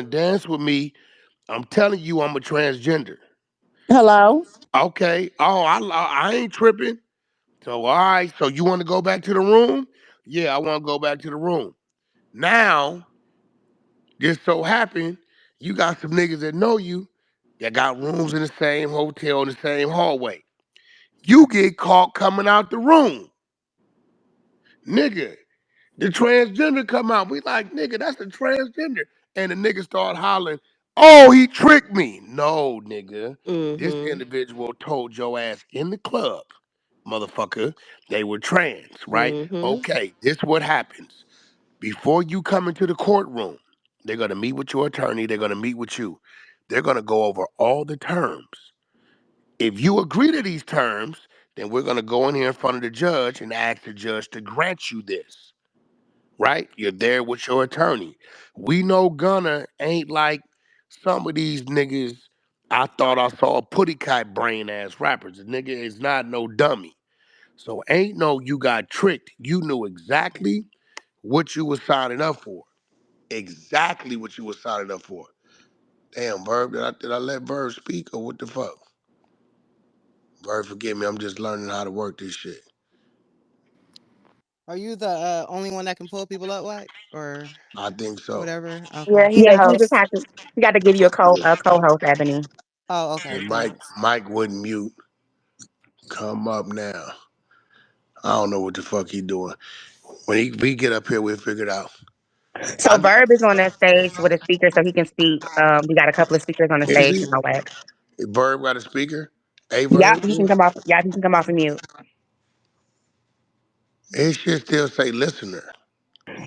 dance with me, I'm telling you I'm a transgender. Hello? Okay. Oh, I ain't tripping. So all right. So you want to go back to the room? Yeah, I want to go back to the room. Now, just so happen you got some niggas that know you that got rooms in the same hotel in the same hallway. You get caught coming out the room, nigga. The transgender come out. We like, nigga, that's a transgender. And the nigga start hollering, oh, he tricked me. No, nigga. This Mm-hmm. individual told your ass in the club, motherfucker, they were trans, right? Mm-hmm. Okay, this what happens. Before you come into the courtroom, they're gonna meet with your attorney, they're gonna meet with you. They're gonna go over all the terms. If you agree to these terms, then we're gonna go in here in front of the judge and ask the judge to grant you this, right? You're there with your attorney. We know Gunner ain't like some of these niggas. I thought I saw a putty cat brain ass rappers. The nigga is not no dummy. So ain't no you got tricked. You knew exactly what you was signing up for. Exactly what you was signing up for. Damn, Verb, did I let Verb speak or what the fuck? Verb, forgive me. I'm just learning how to work this shit. Are you the only one that can pull people up, like, I think or so. whatever? Yeah, Okay. he the Yeah, you just host. have to. You got to give you a co-host, Ebony. Oh, okay. And Thanks. Mike wouldn't mute. Come up now. I don't know what the fuck he doing. When we get up here, we'll figure it out. So I Verb is on that stage with a speaker, so he can speak. We got a couple of speakers on the is stage he? now. Wax. Verb got a speaker. A Yep, Verb. he can come off. Yep, he can come off of mute. His shit still say listener.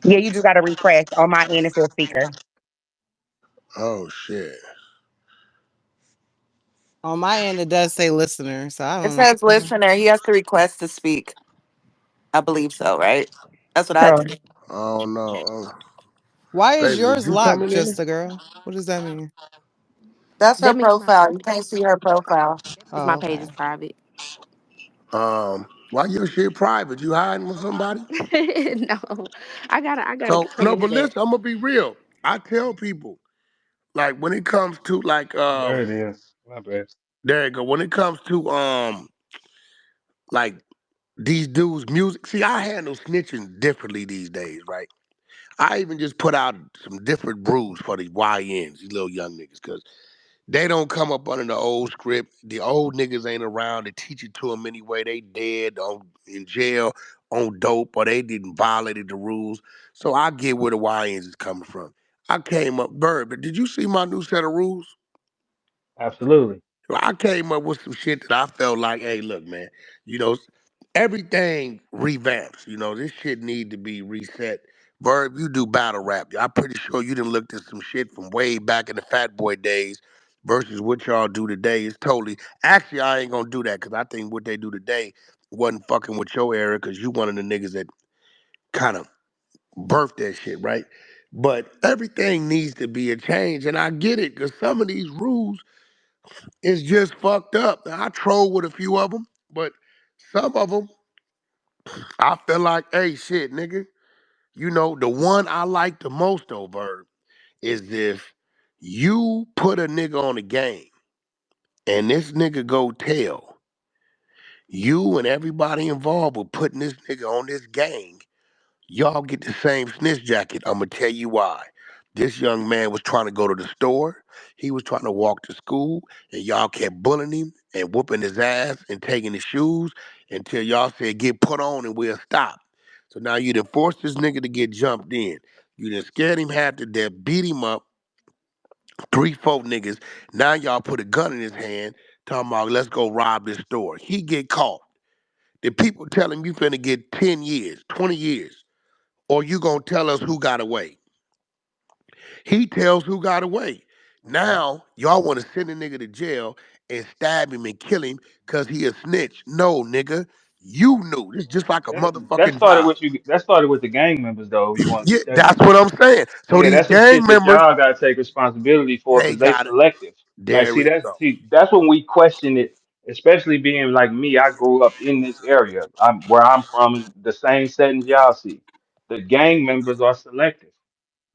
Yeah, you just got to refresh. On my end, it says speaker. Oh shit. On my end, it does say listener, so I It don't says know. listener. He has to request to speak. I believe so, right? That's what I So do. I don't know. Why is Baby, did yours you locked, come in just there? a girl? What does that mean? That's her That means my profile. You can't see her profile. Oh, page okay. is private. Why your shit private? You hiding with somebody? No, I gotta So no, change but that. listen, I'm gonna be real. I tell people, like when it comes to like There it is. My bad. there you go. When it comes to like these dudes' music, see, I handle snitching differently these days, right? I even just put out some different brews for these YNs, these little young niggas, because they don't come up under the old script. The old niggas ain't around to teach it to them anyway. They dead on in jail on dope or they didn't violated the rules. So I get where the YNs is coming from. I came up, Bird, but did you see my new set of rules? Absolutely. I came up with some shit that I felt like, hey, look, man, you know, everything revamps. You know, this shit need to be reset. Verb, you do battle rap. I'm pretty sure you done looked at some shit from way back in the Fat Boy days versus what y'all do today. It's totally. Actually, I ain't gonna do that because I think what they do today wasn't fucking with your era because you one of the niggas that kind of birthed that shit, right? But everything needs to be a change, and I get it because some of these rules is just fucked up. Now, I troll with a few of them, but some of them I feel like, hey, shit, nigga. You know, the one I like the most, though, Verb, is if you put a nigga on a game and this nigga go tell, you and everybody involved with putting this nigga on this gang, y'all get the same snitch jacket. I'm gonna tell you why. This young man was trying to go to the store. He was trying to walk to school, and y'all kept bullying him and whooping his ass and taking his shoes until y'all said, "Get put on and we'll stop." So now you done forced this nigga to get jumped in. You done scared him half to death, beat him up, three, four niggas. Now y'all put a gun in his hand, talking about, let's go rob this store. He get caught. The people tell him you finna get 10 years, 20 years, or you gonna tell us who got away. He tells who got away. Now y'all want to send a nigga to jail and stab him and kill him because he a snitch. No, nigga, you knew. This just like a That motherfucking started job. with you. That started with the gang members, though. You want to Yeah, tell you? that's what I'm saying. So Yeah, these that's some gang shit that members, y'all gotta take responsibility for they because they got it. selective. Like, There we go. see that's when we question it. Especially being like me, I grew up in this area. Where I'm from is the same settings y'all see. The gang members are selective.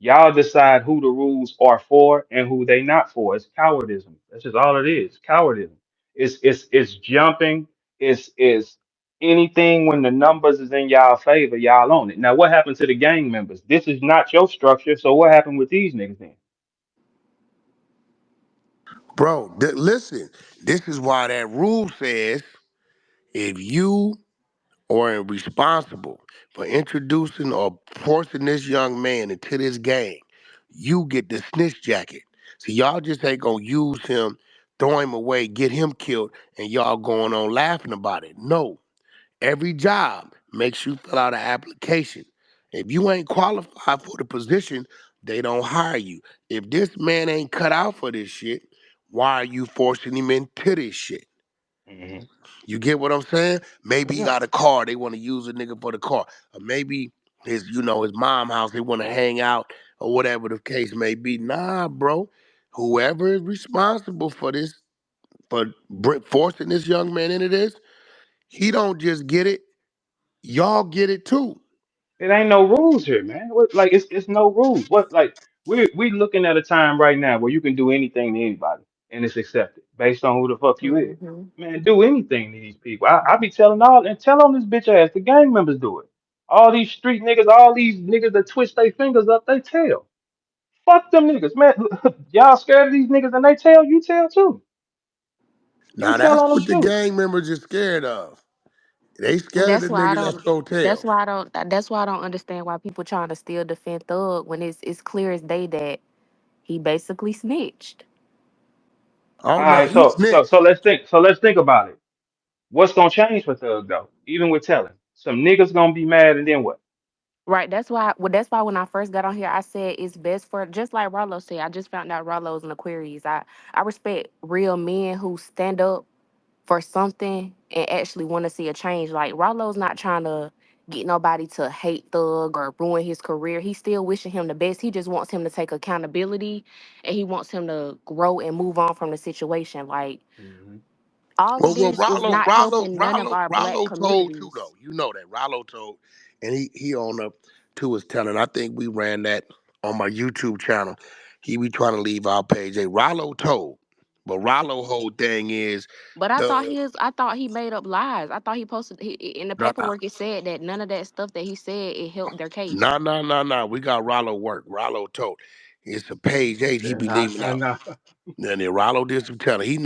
Y'all decide who the rules are for and who they not for. It's cowardism. That's just all it is. Cowardism. It's jumping. It's anything when the numbers is in y'all favor, y'all own it. Now what happened to the gang members? This is not your structure, so what happened with these niggas then? Bro, listen, this is why that rule says if you are responsible for introducing or forcing this young man into this gang, you get the snitch jacket. So y'all just ain't gonna use him, throw him away, get him killed, and y'all going on laughing about it. No, every job makes you fill out an application. If you ain't qualified for the position, they don't hire you. If this man ain't cut out for this shit, why are you forcing him into this shit? Hmm. You get what I'm saying? Maybe he Yeah. got a car, they want to use a nigga for the car. Or maybe his mom house, they want to hang out or whatever the case may be. Nah, bro. Whoever is responsible for this, for forcing this young man into this, he don't just get it. Y'all get it too. It ain't no rules here, man. Like it's no rules. What like we looking at a time right now where you can do anything to anybody and it's accepted based on who the fuck you is. Hmm. Man, do anything to these people. I be telling all and tell on this bitch ass. The gang members do it. All these street niggas, all these niggas that twist their fingers up, they tell. Fuck them niggas, man. Y'all scared of these niggas and they tell, you tell too. You Now tell that's on them what the too. gang members are scared of. They scared That's of the why I niggas don't. that's gonna That's tell. why I don't. That's why I don't understand why people trying to still defend Thug when it's clear as day that he basically snitched. Oh All no, right, he snitched. so let's think. So let's think about it. What's gonna change for Thug though? Even with telling, some niggas gonna be mad, and then what? Right. That's why. Well, that's why when I first got on here, I said it's best for just like Rollo said. I just found out Rollo's an Aquarius. I respect real men who stand up for something and actually want to see a change. Like Rollo's not trying to get nobody to hate Thug or ruin his career. He's still wishing him the best. He just wants him to take accountability and he wants him to grow and move on from the situation. Like Hmm. all of Well, this is not helping none of our black Rollo told too communities. though. You know that Rollo told, and he on up to his telling. I think we ran that on my YouTube channel. He be trying to leave our page. Hey, Rollo told, but Rollo whole thing is But I thought the his, I thought he made up lies. I thought he posted in the nah paperwork. It said that none of that stuff that he said it helped their case. nah. We got Rollo work. Rollo told. It's a page eight. He Yeah, be nah, leaving nah, out. nah. And then Rollo did some telling. He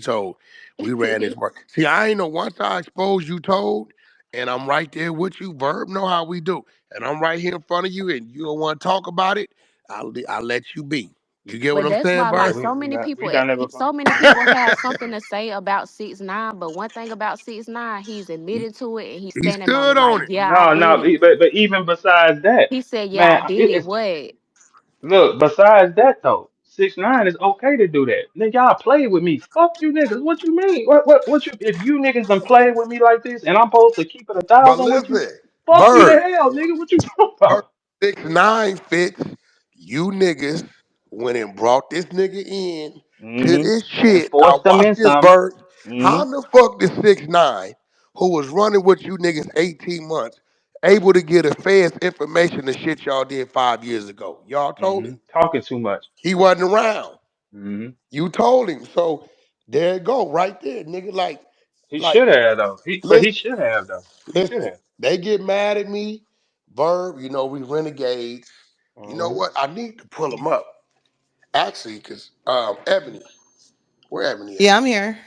told. We ran his work. See, I ain't know once I expose you told, and I'm right there with you. Verb know how we do. And I'm right here in front of you, and you don't want to talk about it, I'll let you be. You get what But I'm that's saying, why, Yeah, like, Verb? so many we people, done that before. so many people have something to say about 6ix9ine. But one thing about 6ix9ine, he's he, admitted to it and he's he standing on stood it. Like, on it. yeah, I No, did no, it. but even besides that, He said, yeah, I man, did it. What? look. Besides that though, 6ix9ine is okay to do that. Nigga, y'all play with me. Fuck you niggas. What you mean? What you? If you niggas done played with me like this, and I'm supposed to keep it a But thousand with you, listen, fuck you to Verb. hell, nigga. What you talking Verse about? 6 9 fits you niggas went and brought this nigga in to Mm-hmm. this And shit. Now forced them watch in this, some. Bird. How the fuck did 6 9 who was running with you niggas 18 months, able to get a fast information the shit y'all did 5 years ago? Y'all told him. Talking too much. He wasn't around. Hmm. You told him. So there it go, right there, nigga. He Like, should have though. But he listen, should have though. He should listen. have. They get mad at me. Verb, you know, we renegades. You know Uh-huh. what? I need to pull them up. Actually, because Ebony, where Ebony at? Yeah, I'm here.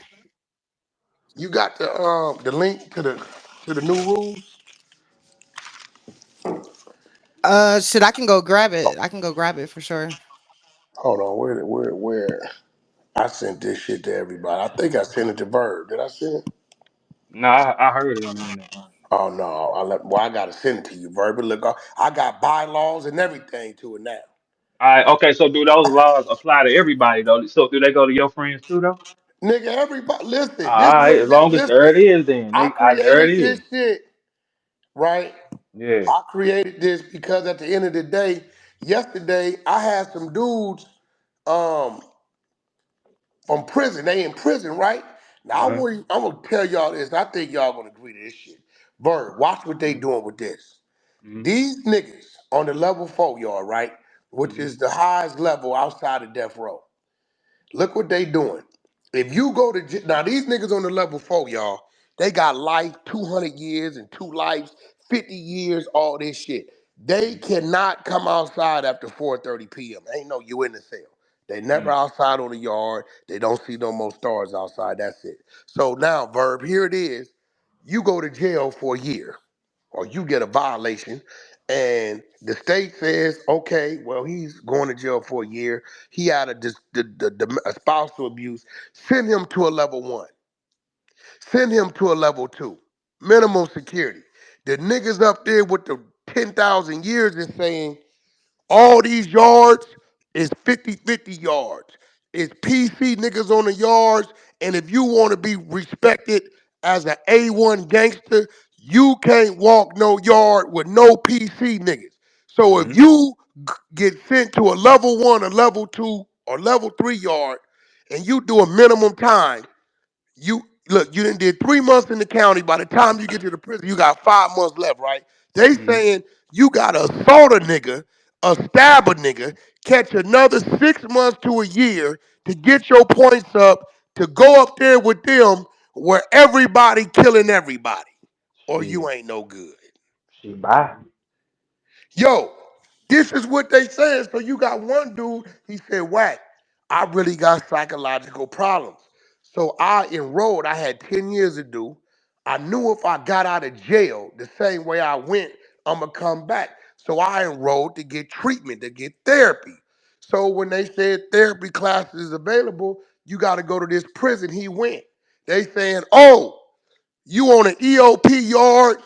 You got the link to the new rules? Shit, I can go grab it. I can go grab it for sure. Hold on, where? I sent this shit to everybody. I think I sent it to Verb. Did I send it? No, I heard it on the internet. Oh no, I gotta send it to you, Verb. Look, I got bylaws and everything to it now. All right, okay, so do those laws apply to everybody though? So do they go to your friends too though? Nigga, everybody, listen. All This right, what as long as there it listen. is, then I there it created this is. shit, right? Yeah. I created this because at the end of the day, yesterday I had some dudes um from prison. They in prison, right? Now Uh-huh. I'm gonna tell y'all this. I think y'all gonna agree to this shit. Bird, watch what they Mm-hmm. doing with this. Mm-hmm. These niggas on the level 4 yard, right? which is the highest level outside of death row. Look what they doing. If you go to now, these niggas on the level 4, y'all, they got life, 200 years and 2 lives, 50 years, all this shit. They cannot come outside after 4:30 p.m. Ain't no you in the cell. They never Mm. outside on the yard. They don't see no more stars outside. That's it. So now, Verb, here it is. You go to jail for a year, or you get a violation, and the state says, okay, well, he's going to jail for a year. He had a spousal abuse. Send him to a level 1. Send him to a level 2. Minimum security. The niggas up there with the 10,000 years is saying, all these yards is 50-50 yards. It's PC niggas on the yards. And if you want to be respected as an A1 gangster, you can't walk no yard with no PC niggas. So if Mm-hmm. you get sent to a level 1, a level 2, or level 3 yard, and you do a minimum time, you look, you done did 3 months in the county. By the time you get to the prison, you got 5 months left, right? They Mm-hmm. saying you gotta assault a nigga, a stab a nigga, catch another 6 months to a year to get your points up to go up there with them where everybody killing everybody. Or you Shit. ain't no good. Shit. Bye. Yo, this is what they said. So you got one dude, he said, Wack, I really got psychological problems. So I enrolled, I had 10 years to do. I knew if I got out of jail the same way I went, I'm gonna come back. So I enrolled to get treatment, to get therapy. So when they said therapy classes available, you gotta go to this prison. He went. They saying, oh, you on an EOP yard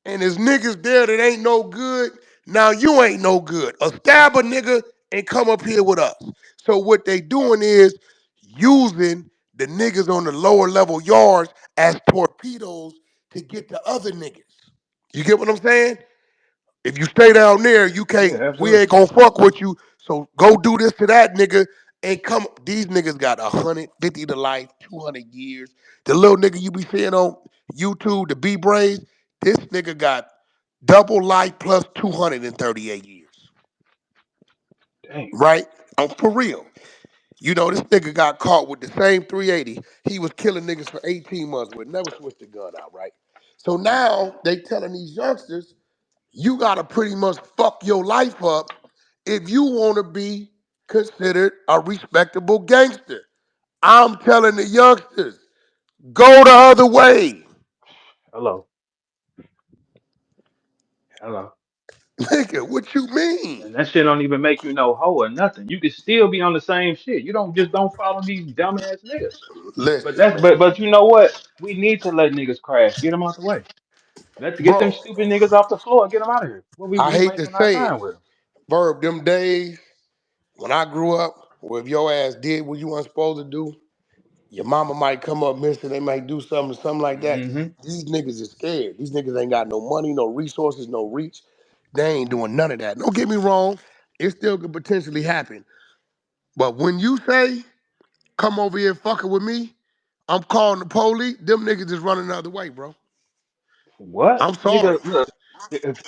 and there's niggas there that ain't no good. Now you ain't no good. A stab a nigga and come up here with us. So what they doing is using the niggas on the lower level yards as torpedoes to get to other niggas. You get what I'm saying? If you stay down there, you Yeah, can't. We absolutely. ain't gonna fuck with you. So go do this to that nigga and come. These niggas got 150 to life, 200 years. The little nigga you be seeing on YouTube, the B braids, this nigga got double life plus 238 years. Damn. Right? For real. You know, this nigga got caught with the same 380 he was killing niggas for 18 months with. Never switched the gun out, right? So Mm. now they telling these youngsters, you gotta pretty much fuck your life up if you want to be considered a respectable gangster. I'm telling the youngsters, go the other way. Hello. Hello. Nigga, what you mean? And that shit don't even make you no hoe or nothing. You can still be on the same shit. You don't follow these dumbass niggas. But Listen, that's man. but you know what? We need to let niggas crash. Get them out the way. Let's get them Bro, stupid niggas off the floor. Get them out of here. What I we hate to wasting our say it, time with? Verb, them days when I grew up, where if your ass did what you weren't supposed to do, your mama might come up missing, they might do something like that. Mm-hmm. These niggas is scared. These niggas ain't got no money, no resources, no reach. They ain't doing none of that. Don't get me wrong, it still could potentially happen. But when you say, come over here fucking with me, I'm calling the police, them niggas is running the other way, bro. What? I'm sorry. Nigga, look, if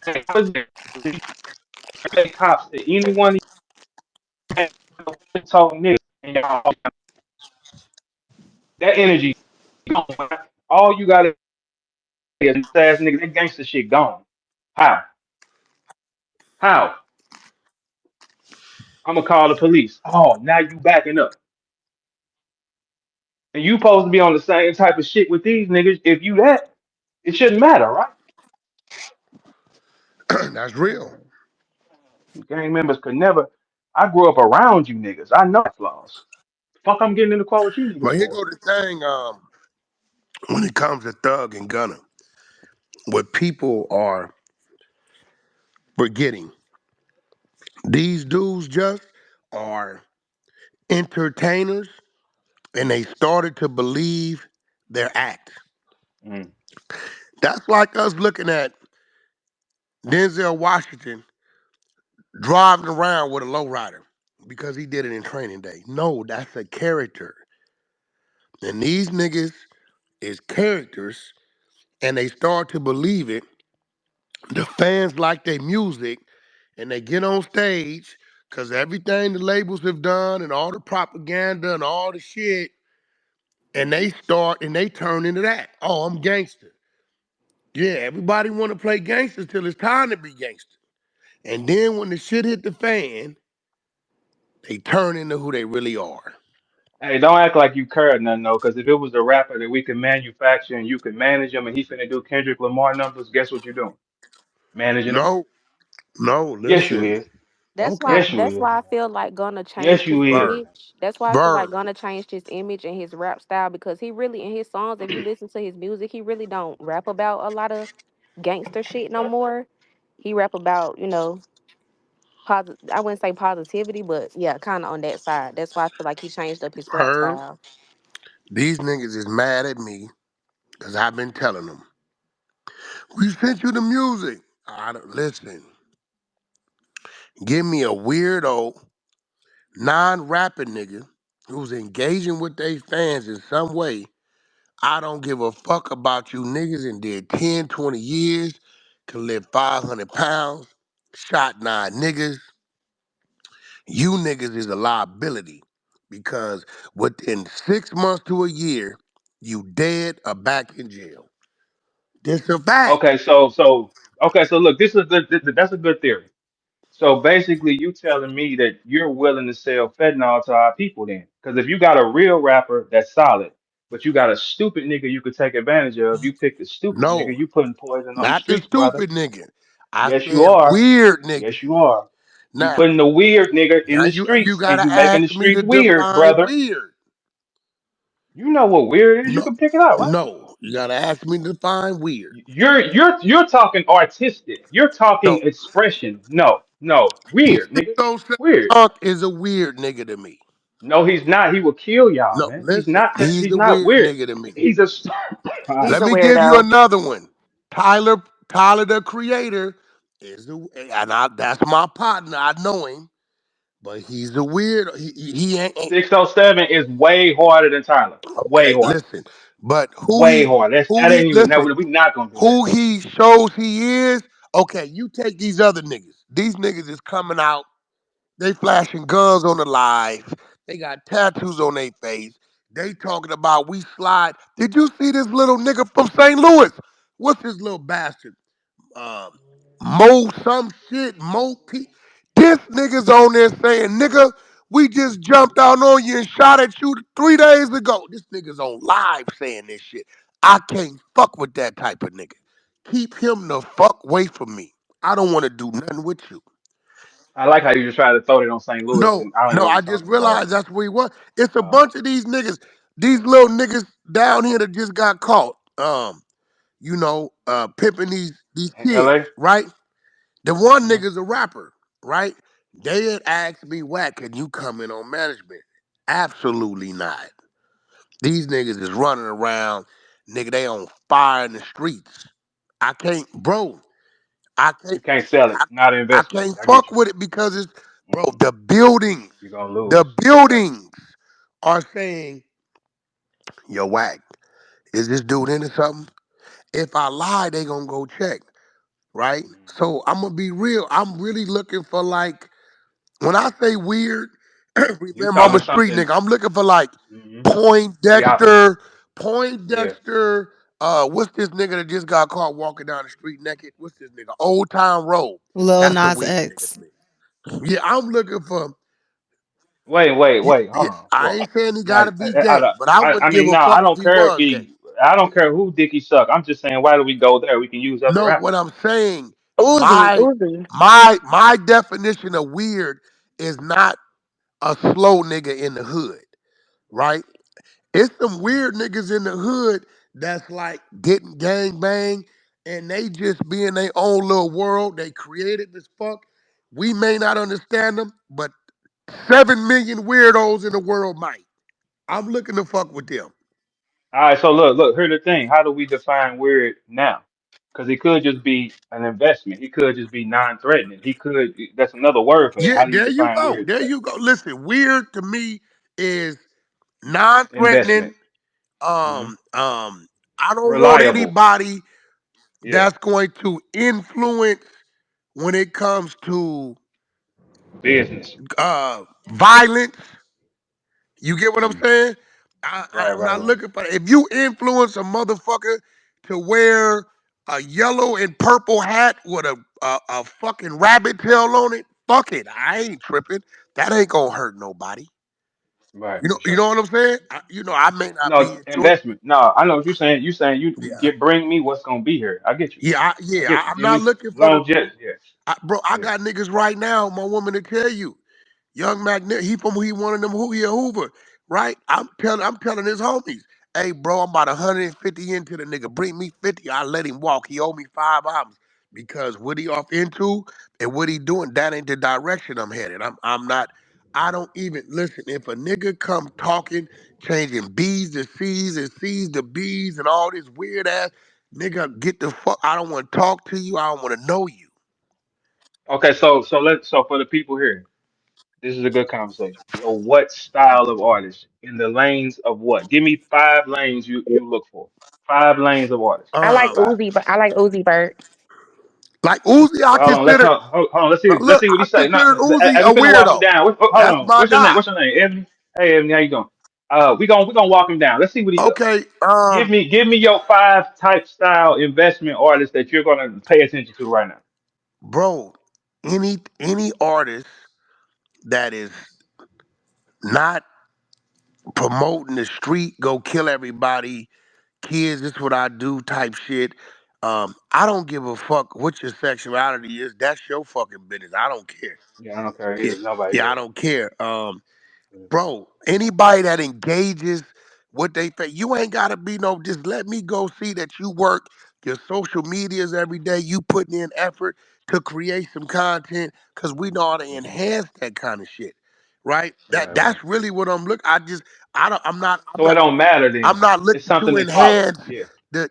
hey, was there say cops to anyone told niggas and y'all, that energy gone. All you gotta is ass nigga, that gangster shit gone. How? How? I'm gonna call the police. Oh, now you backing up. And you supposed to be on the same type of shit with these niggas. If you that, it shouldn't matter, right? That's real. Gang members could never. I grew up around you niggas. I know flaws. Fuck, I'm getting in the car with you niggas But here for. go the thing, when it comes to Thug and Gunner, what people are forgetting, these dudes just are entertainers and they started to believe their act. Mm. That's like us looking at Denzel Washington driving around with a lowrider because he did it in training day. No, that's a character. And these niggas is characters and they start to believe it. The fans like their music and they get on stage because everything the labels have done and all the propaganda and all the shit, and they start and they turn into that. Oh, I'm gangster. Yeah, everybody want to play gangster till it's time to be gangster. And then when the shit hit the fan, they turn into who they really are. Hey, don't act like you cared nothing though, because if it was a rapper that we could manufacture and you could manage him and he finna do Kendrick Lamar numbers, guess what you're doing? Managing him? No, no, Yes, you listen. is. That's why Okay, Yes, you that's is. why I feel like gonna Yes, changed you his is. Bird, image. That's why I feel like Bird. gonna changed his image and his rap style because he really in his songs, if you listen to his music, he really don't rap about a lot of gangster shit no more. He rap about, I wouldn't say positivity, but yeah, kind of on that side. That's why I feel like he changed up his rap Heard. style. These niggas is mad at me because I've been telling them, we sent you the music. I don't, listen, give me a weirdo, non-rapping nigga who's engaging with their fans in some way. I don't give a fuck about you niggas and did 10, 20 years, can lift 500 pounds, shot 9 niggas. You niggas is a liability because within 6 months to a year, you dead or back in jail. This a fact. Okay, so look, this is a good. That's a good theory. So basically, you telling me that you're willing to sell fentanyl to our people then? Because if you got a real rapper that's solid, but you got a stupid nigga you could take advantage of, you pick the stupid nigga. No, You putting poison on the not the streets, brother. stupid nigga. I Yes, you said are. weird nigga. Yes, you are. You Now, putting the weird nigga in now the you streets, and gotta you making the ask me streets to weird, define brother. weird. You know what weird is. You No, can pick it out, right? no, you gotta ask me to define weird. You're talking artistic. You're No, talking expression. No, no, weird, nigga. 607 Weird. Unk is a weird nigga to me. No, he's not. He will kill y'all, No, man. He's listen, not. he's He's a not weird weird. nigga to me. He's a. All right. He's Let a me give you weirdo. another one. Tyler the Creator is the, and that's my partner. I know him, but he's a weird. He ain't 607 is way harder than Tyler. Way okay. harder. Listen, but Way harder. That who he ain't even. That listen, we not gonna do that. who he shows he is. Okay, you take these other niggas. These niggas is coming out. They flashing guns on the live. They got tattoos on their face. They talking about we slide. Did you see this little nigga from St. Louis? What's this little bastard? um, Mo some shit, Mo P. This nigga's on there saying, nigga, we just jumped out on you and shot at you 3 days ago. This nigga's on live saying this shit. I can't fuck with that type of nigga. Keep him the fuck away from me. I don't want to do nothing with you. I like how you just try to throw it on St. Louis, No, and I don't even no, know what I you're just talking about. realized that's where he was. It's a Uh, bunch of these niggas, these little niggas down here that just got caught. Pimping these in kids, L.A. right? The one Mhm. nigga's a rapper, right? They had asked me, Wack, can you come in on management? Absolutely not. These niggas is running around, nigga, they on fire in the streets. I can't, bro, I You can't, can't sell it. I, Not an I investment. can't I get fuck you. with it because it's, bro, Mhm. You're gonna the lose. Okay. buildings are saying, yo, Wack, is this dude into something? If I lie, they gonna go check, right? Mhm. So I'm gonna be real. I'm really looking for like, when I say weird, You remember I'm talking a street something? nigga. I'm looking for like Hmm. The opposite. Poindexter, Yeah. Poindexter. What's this nigga that just got caught walking down the street naked? What's this nigga? Old Town Road. Lil That's a Nas weird nigga X. to me. Yeah, I'm looking for. Yeah, Wait. yeah, Hold on. I Well, ain't saying he now gotta be gay, but I I wouldn't give mean, a no, I fuck if don't he care if was gay. he. I don't care who Dicky suck. I'm just saying, why do we go there? We can use other No, what rappers. I'm saying, Uzi, my Uzi. my definition of weird is not a slow nigga in the hood, right? It's some weird niggas in the hood that's like getting gang bang and they just be in their own little world. They created this fuck. We may not understand them, but 7 million weirdos in the world might. I'm looking to fuck with them. All right, so look. Here's the thing. How do we define weird now? Because it could just be an investment. He could just be non-threatening. He could. That's another word for that. Yeah, How do you there you define go. weird There today? you go. Listen, weird to me is non-threatening. Investment. Hmm. I don't want Reliable. anybody Yeah. that's going to influence when it comes to Business. violence, you get what I'm Mm. saying? Right, I'm right, not right. looking for. If you influence a motherfucker to wear a yellow and purple hat with a fucking rabbit tail on it, fuck it. I ain't tripping. That ain't gonna hurt nobody. Right, for You sure. know what I'm saying? I may not be No into it. investment. No, I know what you're saying. You saying you Yeah, get bring me what's gonna be here. I get you. I get you. I'm Give not me looking for the longevity. Yeah, bro. I yeah. got niggas right now. My woman to tell you. Young Magnet, he one of them he a Hoover, right? I'm telling his homies, hey bro, I'm about 150 into the nigga. Bring me 50, I let him walk. He owe me $5 because what he off into and what he doing, that ain't the direction I'm headed. I'm not. I don't even listen. If a nigga come talking, changing B's to C's and C's to B's and all this weird ass, nigga, get the fuck. I don't want to talk to you. I don't want to know you. Okay, so for the people here, this is a good conversation. So what style of artist in the lanes of what? Give me 5 lanes you look for. 5 lanes of artists. I like Um, Five. Uzi, but I like Uzi Vert. like Uzi, I Well, hold on. Let's consider. hold on. Let's Look, see what I he say. No, considered hey, Uzi hey, a we finna walk him weirdo. down. Hold That's on. my What's your name? guy. What's your name? Ebony. Hey, Ebony, how you doing? We gonna walk him down. Let's see what he does. Okay, Give me your 5 type style investment artists that you're gonna pay attention to right now. bro, any artist that is not promoting the street, go kill everybody, kids, this what I do type shit. I don't give a fuck what your sexuality is. That's your fucking business. I don't care. Yeah, I don't care Yeah, either. Nobody yeah, I cares. don't care. Bro, anybody that engages what they think, you ain't gotta be no. Just let me go see that you work your social medias every day. You putting in effort to create some content because we know how to Mhm. enhance that kind of shit, right? Right, right. That's really what I'm looking. I don't. I'm So it not. don't matter I'm then. not It's looking something to to follow. enhance Yeah.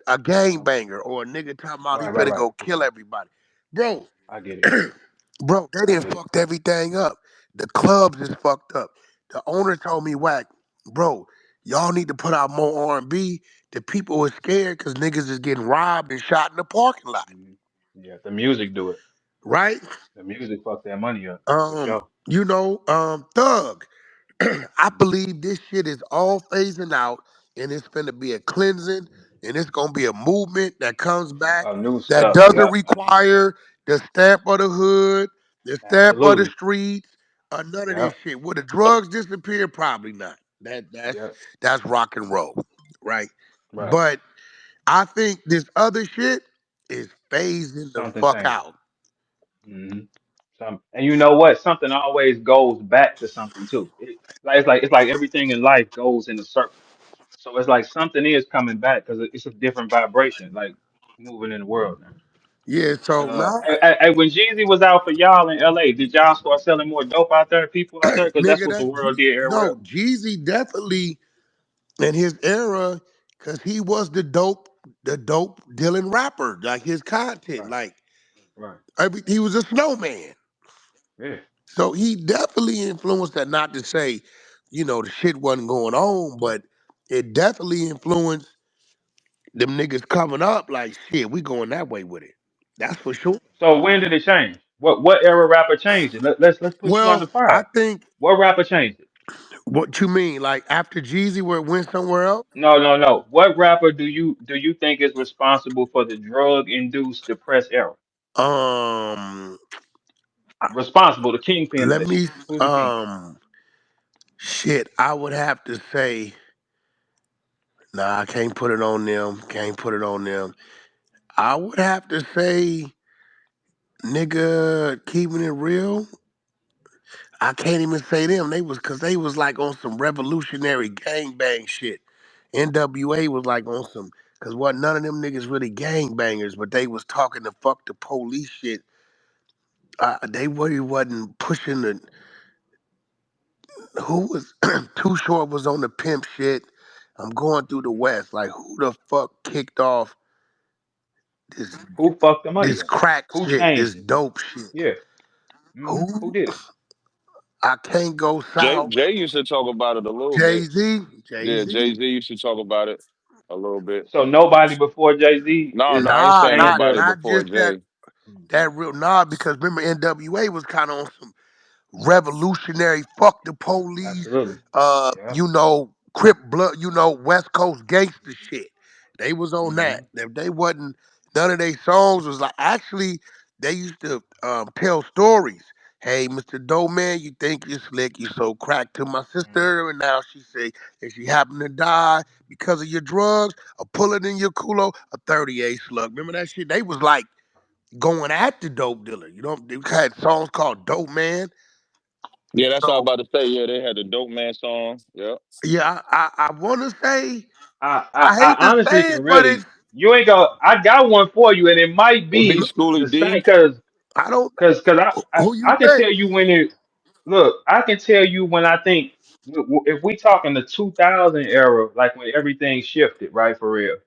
a gang Okay. banger or a nigga talking about he Right, right, finna right. go For kill sure. everybody, bro. I get it. Bro, they I didn't get it. fucked everything up. The clubs is fucked up. The owner told me, Whack, bro, y'all need to put out more R&B. The people are scared because niggas is getting robbed and shot in the parking lot, Mhm. Yeah, the music do it. right? The music fuck that money up for Um, sure. Thug. I believe this shit is all phasing out and it's gonna be a cleansing and it's gonna be a movement that comes back New that stuff. doesn't Yep. require the stamp of the hood, the stamp of the Absolutely. streets, none of this Yep. shit. Will the drugs disappear? Probably not. Yep. That's rock and roll, right? Right. But I think this other shit is phasing the Something fuck changing. out. Hmm. And you know what? Something always goes back to something too. It's like everything in life goes in a circle. So it's like something is coming back because it's a different vibration, like moving in the world now. Yeah, so But now, when Jeezy was out for y'all in LA, did y'all start selling more dope out there, people out there? Because that's nigga, what the that world did everywhere no, else. Jeezy definitely in his era, cause he was the dope dealing rapper, like his content, Right, like right. he was a snowman. Yeah. So he definitely influenced that. Not to say, the shit wasn't going on, but it definitely influenced them niggas coming up. Like shit, we going that way with it. That's for sure. So when did it change? What era rapper changed it? Let's put you on Well, the I fire. think What rapper changed it? what you mean, like after Jeezy, where it went somewhere else. No, no, no. What rapper do you think is responsible for the drug induced depressed era? Um, Responsible, the kingpin of let that shit. me. Who's the king? Um, shit. I would have to say. Nah, I can't put it on them. Can't put it on them. I would have to say, nigga, keeping it real. I can't even say them. They was like on some revolutionary gangbang shit. NWA was like on some, cause what none of them niggas really gangbangers, but they was talking to fuck the police shit. They really wasn't pushing the. Who was Too Short was on the pimp shit. I'm going through the West. Like who the fuck kicked off this Who fucked the money this up? crack Who shit, this changed it? dope shit? Yeah. Who Who? did it? I can't go Jay south. Jay used to talk about it a little Jay bit. Z. Jay Yeah, Z. Jay Z used to talk about it a little bit. So nobody before Jay Z No, is no, I ain't Nah, saying changed not nobody the not before just that. Jay. That real nah, because remember NWA was kind of on some revolutionary, fuck the police, Absolutely. Yeah. Crip blood, West Coast gangster shit. They was on Hmm. that. If they wasn't, none of their songs was like, actually, they used to tell stories. Hey, Mr. Doe Man, you think you're slick, you so crack to my sister, and now she say, if she happened to die because of your drugs, a bullet in your culo, a 38 slug. Remember that shit? They was like going at the dope dealer. They had songs called Dope Man. Yeah, that's what I was So about to say. Yeah, they had the Dope Man song. Yeah. yeah, I want to say I I hate to honestly say can it, but it's really, you ain't go. I got one for you, and it might It be be Schoolie the same D. because I don't who you I can think. tell you when it. Look, I can tell you when I think if we talking the 2000 era, like when everything shifted, right, for real.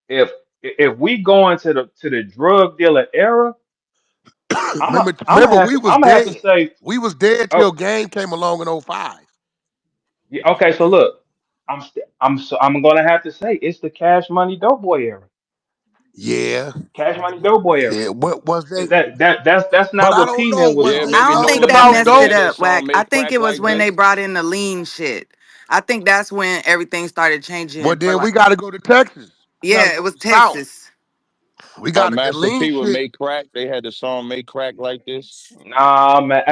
If if we go into the drug dealer era, remember, I'm gonna have we to was dead. say, We was dead till oh, Game came along in '05. yeah, okay. So look, I'm gonna have to say it's the Cash Money Doughboy era. Yeah, Cash Money Doughboy era. yeah. What was they? Is that's But not I what don't P know. Man was Was Yeah, on. they I maybe don't No think talking that Limit about when they messed it had dope? their up, song Wack. I "Make think Crack it was Like when they This" brought in the lean shit. I think that's when everything started Well, changing for then we like, got to go to Texas. We got to yeah, it go was to South. Texas. We got to the Master lean P would shit. "Make Crack." They had the song "Make Crack Like This." Nah, man.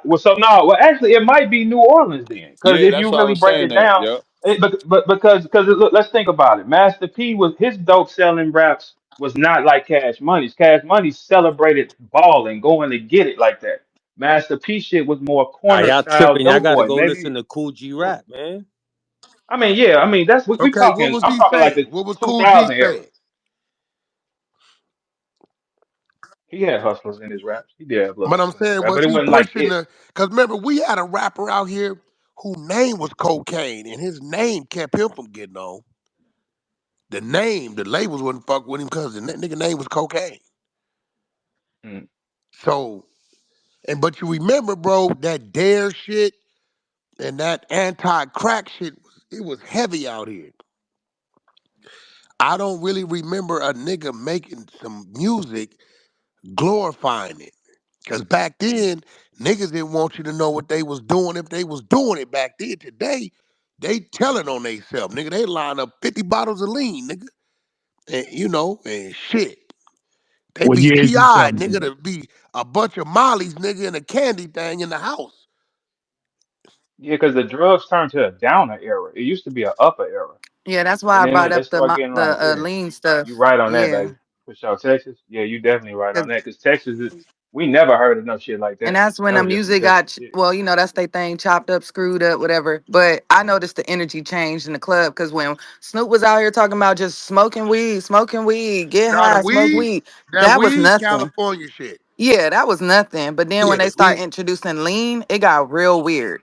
Well, so no. Well, actually, it might be New Orleans then, because Yeah, if that's you what I really was break saying. it That. down, Yep. but because look, let's think about it. Master P was his dope selling raps was not like Cash Money's. Cash Money celebrated balling, going to get it like that. Master P shit was more Nah, corner y'all style tripping. Y'all dope got to boy. go Maybe. listen to Cool G rap, man. I mean, yeah. I mean, that's what we Okay, what talking. was I'm he talking like saying? the What was Cool G 2000 era. saying? He had hustlers in his raps. He did have little But I'm hustlers in his saying, rap, was but it he wasn't like pushing it. the? Because remember, we had a rapper out here whose name was Cocaine, and his name kept him from getting on. The labels wouldn't fuck with him because the nigga name was Cocaine. Hmm. So, but you remember, bro, that dare shit and that anti-crack shit, it was heavy out here. I don't really remember a nigga making some music glorifying it. Cause back then, niggas didn't want you to know what they was doing if they was doing it back then. Today, they telling on themselves, nigga. They line up 50 bottles of lean, nigga. And shit. They What be year is you PI, talking nigga, about? to be a bunch of mollies, nigga, and a candy thing in the house. Yeah, because the drugs turned to a downer era. It used to be an upper era. Yeah, that's why And I then brought they up start getting like, the yeah, lean you stuff. right on that, Yeah, baby. For sure. Texas, yeah, you definitely right on 'Cause- that. Because Texas is, we never heard of no shit like and that. that's when That the was just some music Texas got shit. well, that's their thing, chopped up, screwed up, whatever. But I noticed the energy changed in the club because when Snoop was out here talking about just smoking weed, get Now the high, smoke weed, weed, that that was weed, nothing. California shit. Yeah, that was nothing. But then Yeah, when they the start weed. introducing lean, it got real weird.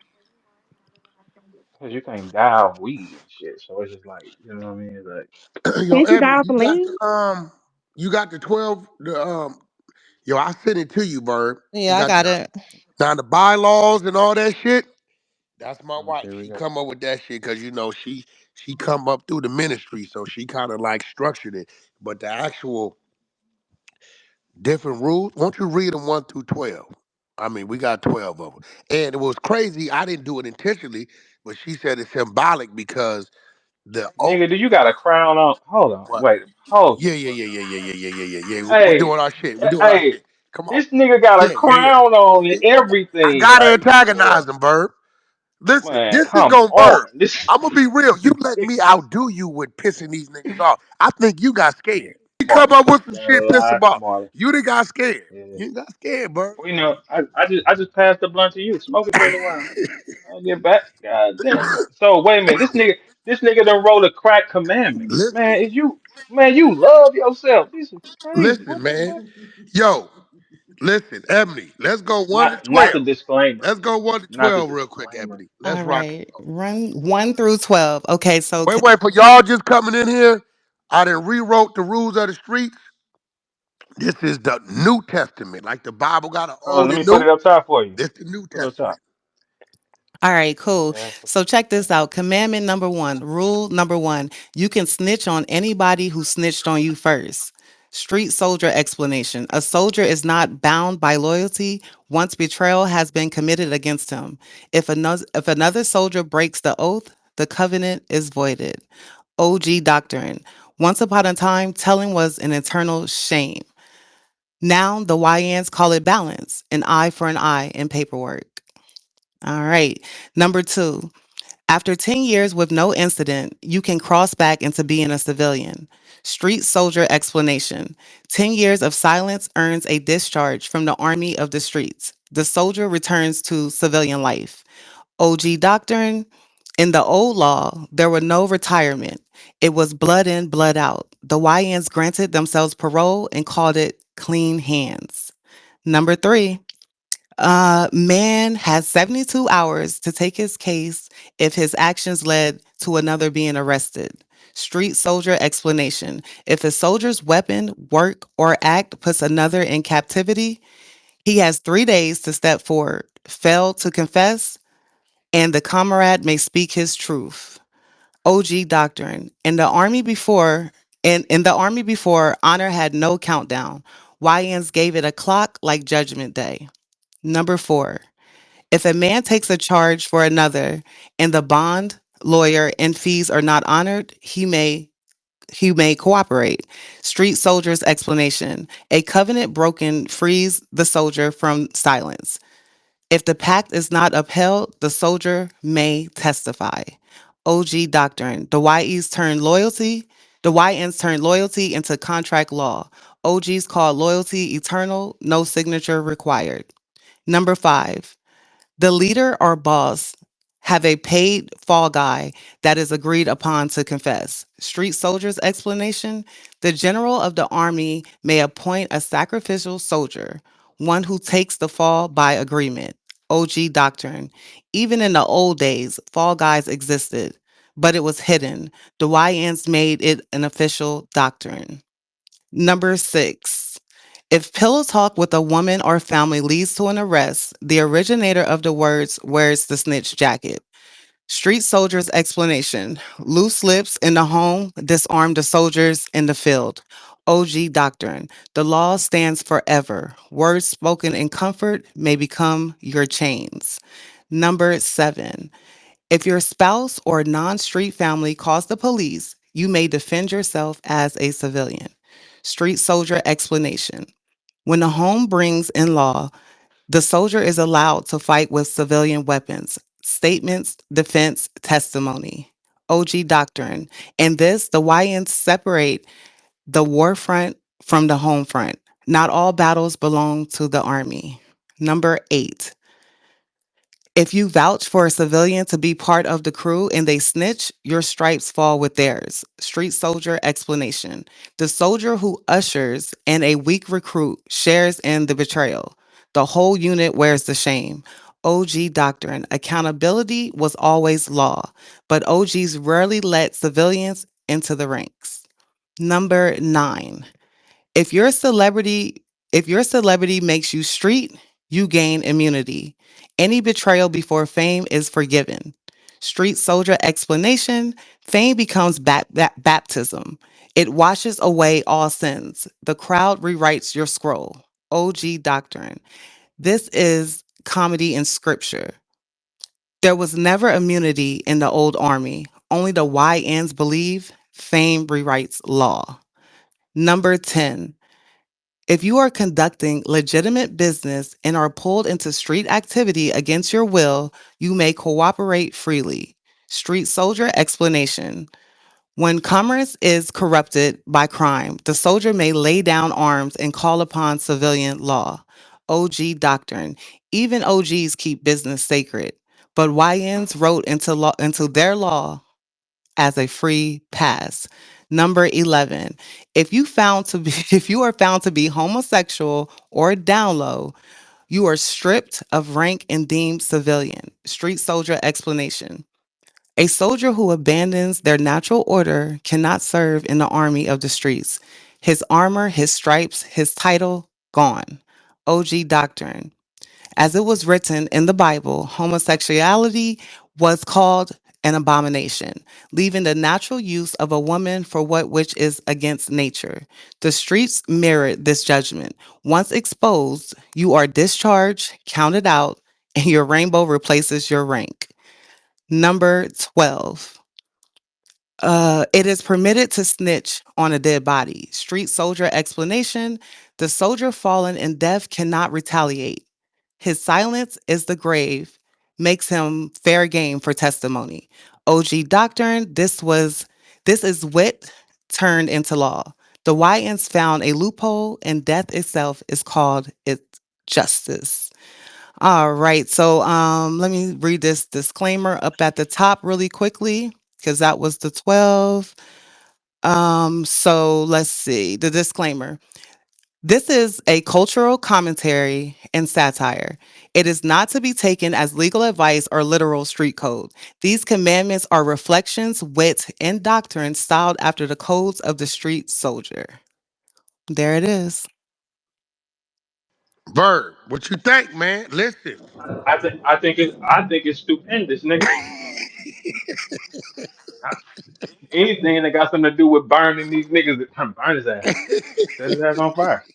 Because you can't die off weed and shit. So it's just like, you know what I mean? It's like, Yo, Can't you Ebony, dial the lean? you got the 12, yo, I sent it to you, Bird. You Yeah, I got got it. now the bylaws and all that shit. That's my let me see, wife. we She got, come up with that shit because she come up through the ministry, so she kind of like structured it. But the actual different rules, won't you read them 1 through 12? I mean, we got 12 of them, and it was crazy. I didn't do it intentionally, but she said it's symbolic because the nigga, do you got a crown on? Hold on, what? wait, hold. Yeah, yeah, yeah, yeah, yeah, yeah, yeah, yeah, yeah, yeah. We're Hey, doing our shit. We're doing our hey, shit. Come on. this nigga got a Yeah, yeah, yeah. crown on and Yeah. I everything. gotta Like, antagonize boy, them, Verb. Listen, man, this is come gonna on. Verb. This, I'm gonna be real. You let me outdo you with pissing these niggas off. I think you got yeah, scared. You smart. come up with some Got a shit, piss them lot off. smarter. You done got scared. Yeah. You got scared, Verb. Well, I just passed the blunt to you. Smoke it for a little while. I'll get back. God damn. So wait a minute. This nigga done wrote a crack commandment. Listen, Man, you love yourself. This is crazy. listen, What the man. fuck? Yo, listen, Ebony. Let's go one to Not the twelve. disclaimer. Let's go one to Not the 12 real quick, disclaimer. Ebony. Let's All rock and right. roll. Run 1 through 12. Okay, so Wait, for y'all just coming in here. I done rewrote the rules of the streets. This is the New Testament. Like the Bible got an Hold on, old let me and put it new. up top for you. This the New Put it up Testament. top. all right, cool. Yeah. So check this out. Commandment number one, rule number one. You can snitch on anybody who snitched on you first. Street soldier explanation. A soldier is not bound by loyalty once betrayal has been committed against him. If another soldier breaks the oath, the covenant is voided. OG doctrine. Once upon a time, telling was an eternal shame. Now the YNs call it balance, an eye for an eye in paperwork. All right. Number two, after 10 years with no incident, you can cross back into being a civilian. Street soldier explanation. 10 years of silence earns a discharge from the army of the streets. The soldier returns to civilian life. OG doctrine. In the old law, there were no retirement. It was blood in, blood out. The YNs granted themselves parole and called it clean hands. Number three, man has 72 hours to take his case if his actions led to another being arrested. Street soldier explanation. If a soldier's weapon, work, or act puts another in captivity, he has 3 days to step forward, fail to confess, and the comrade may speak his truth. OG doctrine. In the army before, honor had no countdown. YNs gave it a clock like Judgment Day. Number four, if a man takes a charge for another and the bond, lawyer, and fees are not honored, he may cooperate. Street soldier's explanation. A covenant broken frees the soldier from silence. If the pact is not upheld, the soldier may testify. OG doctrine. The YNs turn loyalty into contract law. OGs call loyalty eternal, no signature required. Number five, the leader or boss have a paid fall guy that is agreed upon to confess. Street soldiers explanation. The general of the army may appoint a sacrificial soldier, one who takes the fall by agreement. OG doctrine. Even in the old days, fall guys existed, but it was hidden. The YNs made it an official doctrine. Number six, if pillow talk with a woman or family leads to an arrest, the originator of the words wears the snitch jacket. Street soldiers' explanation. Loose lips in the home disarm the soldiers in the field. OG doctrine. The law stands forever. Words spoken in comfort may become your chains. Number seven, if your spouse or non street family calls the police, you may defend yourself as a civilian. Street soldier explanation. When the home brings in law, the soldier is allowed to fight with civilian weapons, statements, defense, testimony. OG doctrine. In this, the YNs separate the war front from the home front. Not all battles belong to the army. Number eight, if you vouch for a civilian to be part of the crew and they snitch, your stripes fall with theirs. Street soldier explanation. The soldier who ushers and a weak recruit shares in the betrayal. The whole unit wears the shame. OG doctrine. Accountability was always law, but OGs rarely let civilians into the ranks. Number nine, if your celebrity makes you street, you gain immunity. Any betrayal before fame is forgiven. Street soldier explanation, fame becomes baptism. It washes away all sins. The crowd rewrites your scroll. OG doctrine. This is comedy in scripture. There was never immunity in the old army. Only the YNs believe fame rewrites law. Number 10, if you are conducting legitimate business and are pulled into street activity against your will, you may cooperate freely. Street soldier explanation. When commerce is corrupted by crime, the soldier may lay down arms and call upon civilian law. OG doctrine. Even OGs keep business sacred, but YNs wrote into their law as a free pass. Number 11, if you are found to be homosexual or down low, you are stripped of rank and deemed civilian. Street soldier explanation. A soldier who abandons their natural order cannot serve in the army of the streets. His armor, his stripes, his title gone. OG doctrine. As it was written in the Bible, homosexuality was called an abomination, leaving the natural use of a woman for what which is against nature. The streets mirrored this judgment. Once exposed, you are discharged, counted out, and your rainbow replaces your rank. Number 12. It is permitted to snitch on a dead body. Street soldier explanation: the soldier fallen in death cannot retaliate. His silence is the grave, makes him fair game for testimony. OG doctrine: this is wit turned into law. The YNs found a loophole, and death itself is called its justice. All right, so let me read this disclaimer up at the top really quickly because that was the 12. So let's see the disclaimer. This is a cultural commentary and satire. It is not to be taken as legal advice or literal street code. These commandments are reflections, wit, and doctrine styled after the codes of the street soldier. There it is. Verb, what you think, man? Listen. I think it's stupendous, nigga. Anything that got something to do with burning these niggas, burn his ass, set his ass on fire.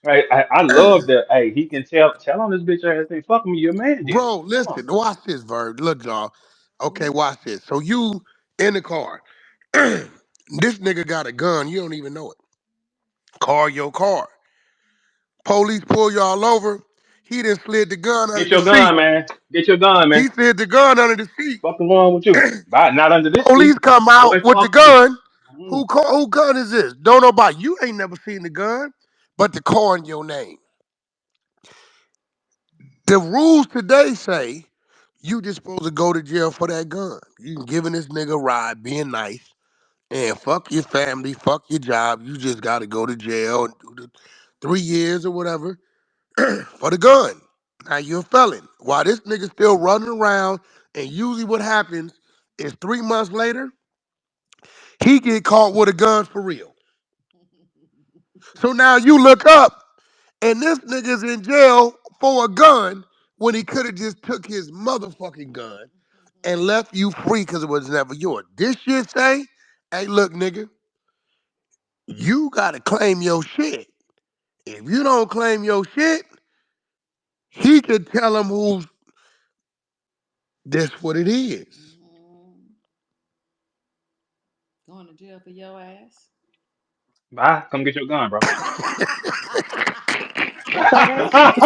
I love that. Hey, he can tell on this bitch ass thing. Fuck me, your man did it. Bro, Come on. listen, watch this, Verb. Look, y'all. Okay, watch this. So you in the car. This nigga got a gun. You don't even know it. Car your car. Police pull y'all over. He done slid the gun under Get the your seat. gun, man. Get your gun, He man. slid the gun under the seat. Fucking wrong with you? Not under this Police seat. come out Boy, with the fuck you. gun. Mm. Who gun is this? Don't know about you. Ain't never seen the gun, but the car in your name. The rules today say you just supposed to go to jail for that gun. You giving this nigga a ride, being nice, and fuck your family, fuck your job. You just got to go to jail and do the 3 years or whatever for the gun. Now you're a felon. While this nigga still running around, and usually what happens is 3 months later, he get caught with a gun for real. So now you look up, and this nigga's in jail for a gun when he could have just took his motherfucking gun and left you free because it was never yours. This shit say, hey, look, nigga, you gotta claim your shit. If you don't claim your shit, he could tell him who's this what it is. Bye. Come get your gun, bro.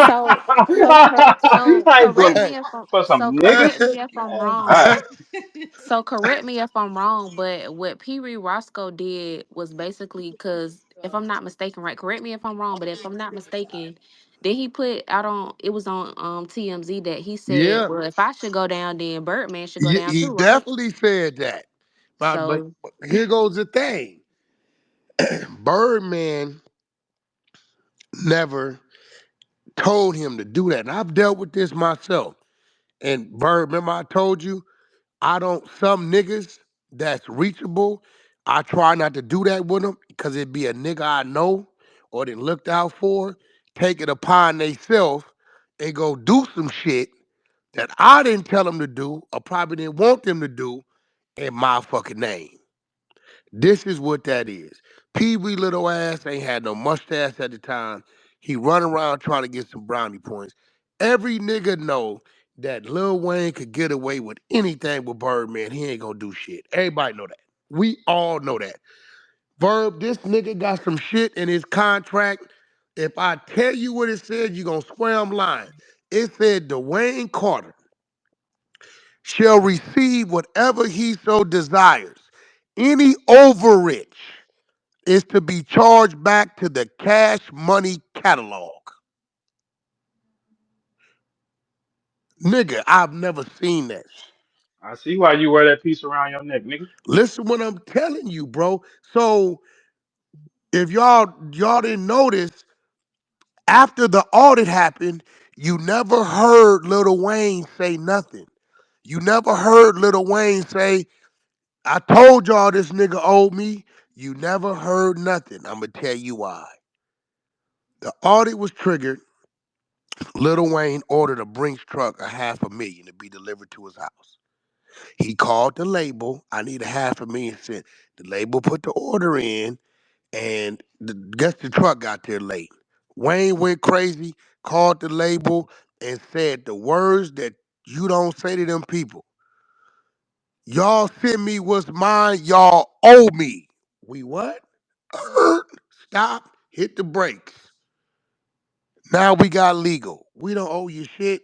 So that's so Hey, correct Hey, me if I'm for so some niggas. correct me if I'm Oh, wrong. bye. So correct me if I'm wrong, but what Pee Wee Roscoe did was basically because if I'm not mistaken, right? Correct me if I'm wrong, but if I'm not mistaken, did he put out on it was on TMZ that he said, yeah, well, if I should go down, then Birdman should go down he too, right? definitely said that. But So here goes the thing. Birdman never told him to do that. And I've dealt with this myself. And Bird, remember I told you, I don't, some niggas that's reachable, I try not to do that with them because it'd be a nigga I know or they looked out for, take it upon theyself and go do some shit that I didn't tell them to do or probably didn't want them to do in my fucking name. This is what that is. Pee Wee little ass ain't had no mustache at the time. He run around trying to get some brownie points. Every nigga know that Lil Wayne could get away with anything with Birdman. He ain't gonna do shit. Everybody know that. We all know that. Verb, this nigga got some shit in his contract. If I tell you what it said, you gonna swear I'm lying. It said Dwayne Carter shall receive whatever he so desires. Any overage is to be charged back to the cash money catalog. Nigga, I've never seen that. I see why you wear that piece around your neck, nigga. Listen what I'm telling you, bro. So if y'all didn't notice, after the audit happened, you never heard Lil Wayne say nothing. You never heard Lil Wayne say, I told y'all this nigga owed me. You never heard nothing. I'm gonna tell you why. The audit was triggered. Lil Wayne ordered a Brinks truck, a 500,000 to be delivered to his house. He called the label. I need a half a million cent. The label put the order in, and guess the truck got there late. Wayne went crazy, called the label, and said the words that you don't say to them people. Y'all send me what's mine. Y'all owe me. We what? Stop. Hit the brakes. Now we got legal. We don't owe you shit.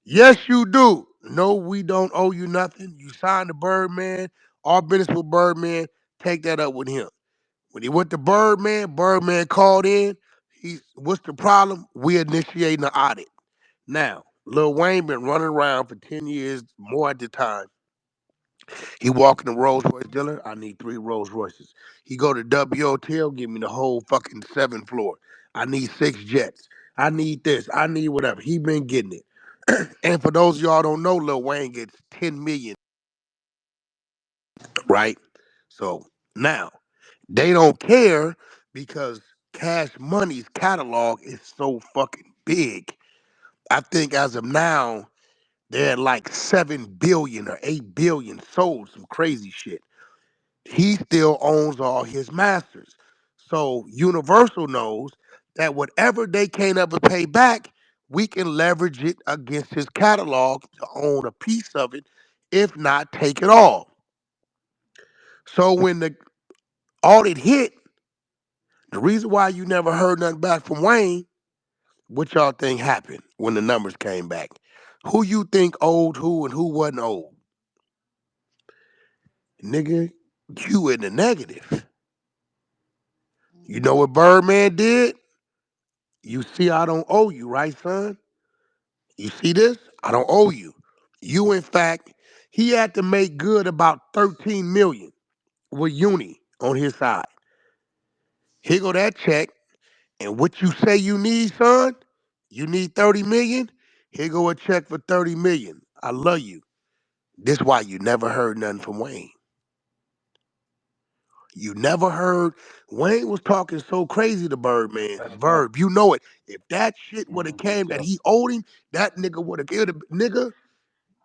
Yes, you do. No, we don't owe you nothing. You signed the Birdman. Our business with Birdman. Take that up with him. When he went to Birdman, Birdman called in. What's the problem? We initiating an audit. Now, Lil Wayne been running around for 10 years, more at the time. He walk in the Rolls Royce dealer. I need 3 Rolls Royces. He go to W Hotel, give me the whole fucking 7th floor. I need 6 jets. I need this. I need whatever. He been getting it. And for those of y'all don't know, Lil Wayne gets 10 million, right? So now they don't care because Cash Money's catalog is so fucking big. I think as of now, they're at like 7 billion or 8 billion sold, some crazy shit. He still owns all his masters. So Universal knows that whatever they can't ever pay back, we can leverage it against his catalog to own a piece of it, if not take it all. So when the audit hit, the reason why you never heard nothing back from Wayne, what y'all think happened when the numbers came back? Who you think owed who and who wasn't owed? Nigga, you in the negative. You know what Birdman did? You see, I don't owe you, right, son? You see this? I don't owe you. You, in fact, he had to make good about 13 million with Uni on his side. Here go that check, and what you say you need, son? You need 30 million? Here go a check for 30 million. I love you. This why you never heard nothing from Wayne. You never heard Wayne was talking so crazy to Birdman. That's tough. Verb, you know it. If that shit would have That's came that tough. he owed him, that nigga would have nigga.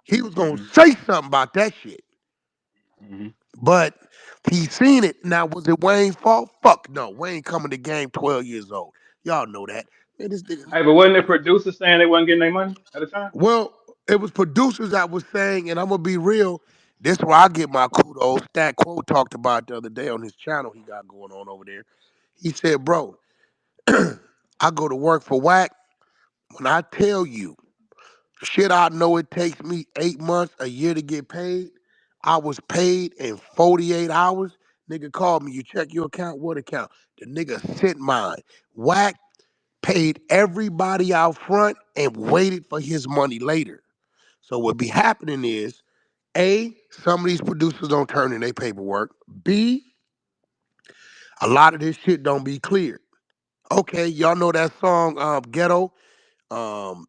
He was gonna Hmm. say something about that shit. Hmm. But he seen it. Now, was it Wayne's fault? Fuck no. Wayne coming to game 12 years old. Y'all know that. Man, this nigga. Hey, but wasn't the producer saying they wasn't getting their money at the time? Well, it was producers that was saying, and I'm gonna be real. This where I get my kudos. Stat Quo talked about the other day on his channel he got going on over there. He said, bro, I go to work for Wack. When I tell you, shit, I know it takes me 8 months, a year to get paid. I was paid in 48 hours. Nigga called me. You check your account? What account? The nigga sent mine. Wack paid everybody out front and waited for his money later. So what be happening is, A, some of these producers don't turn in their paperwork. B, a lot of this shit don't be cleared. Okay, y'all know that song Ghetto? Um,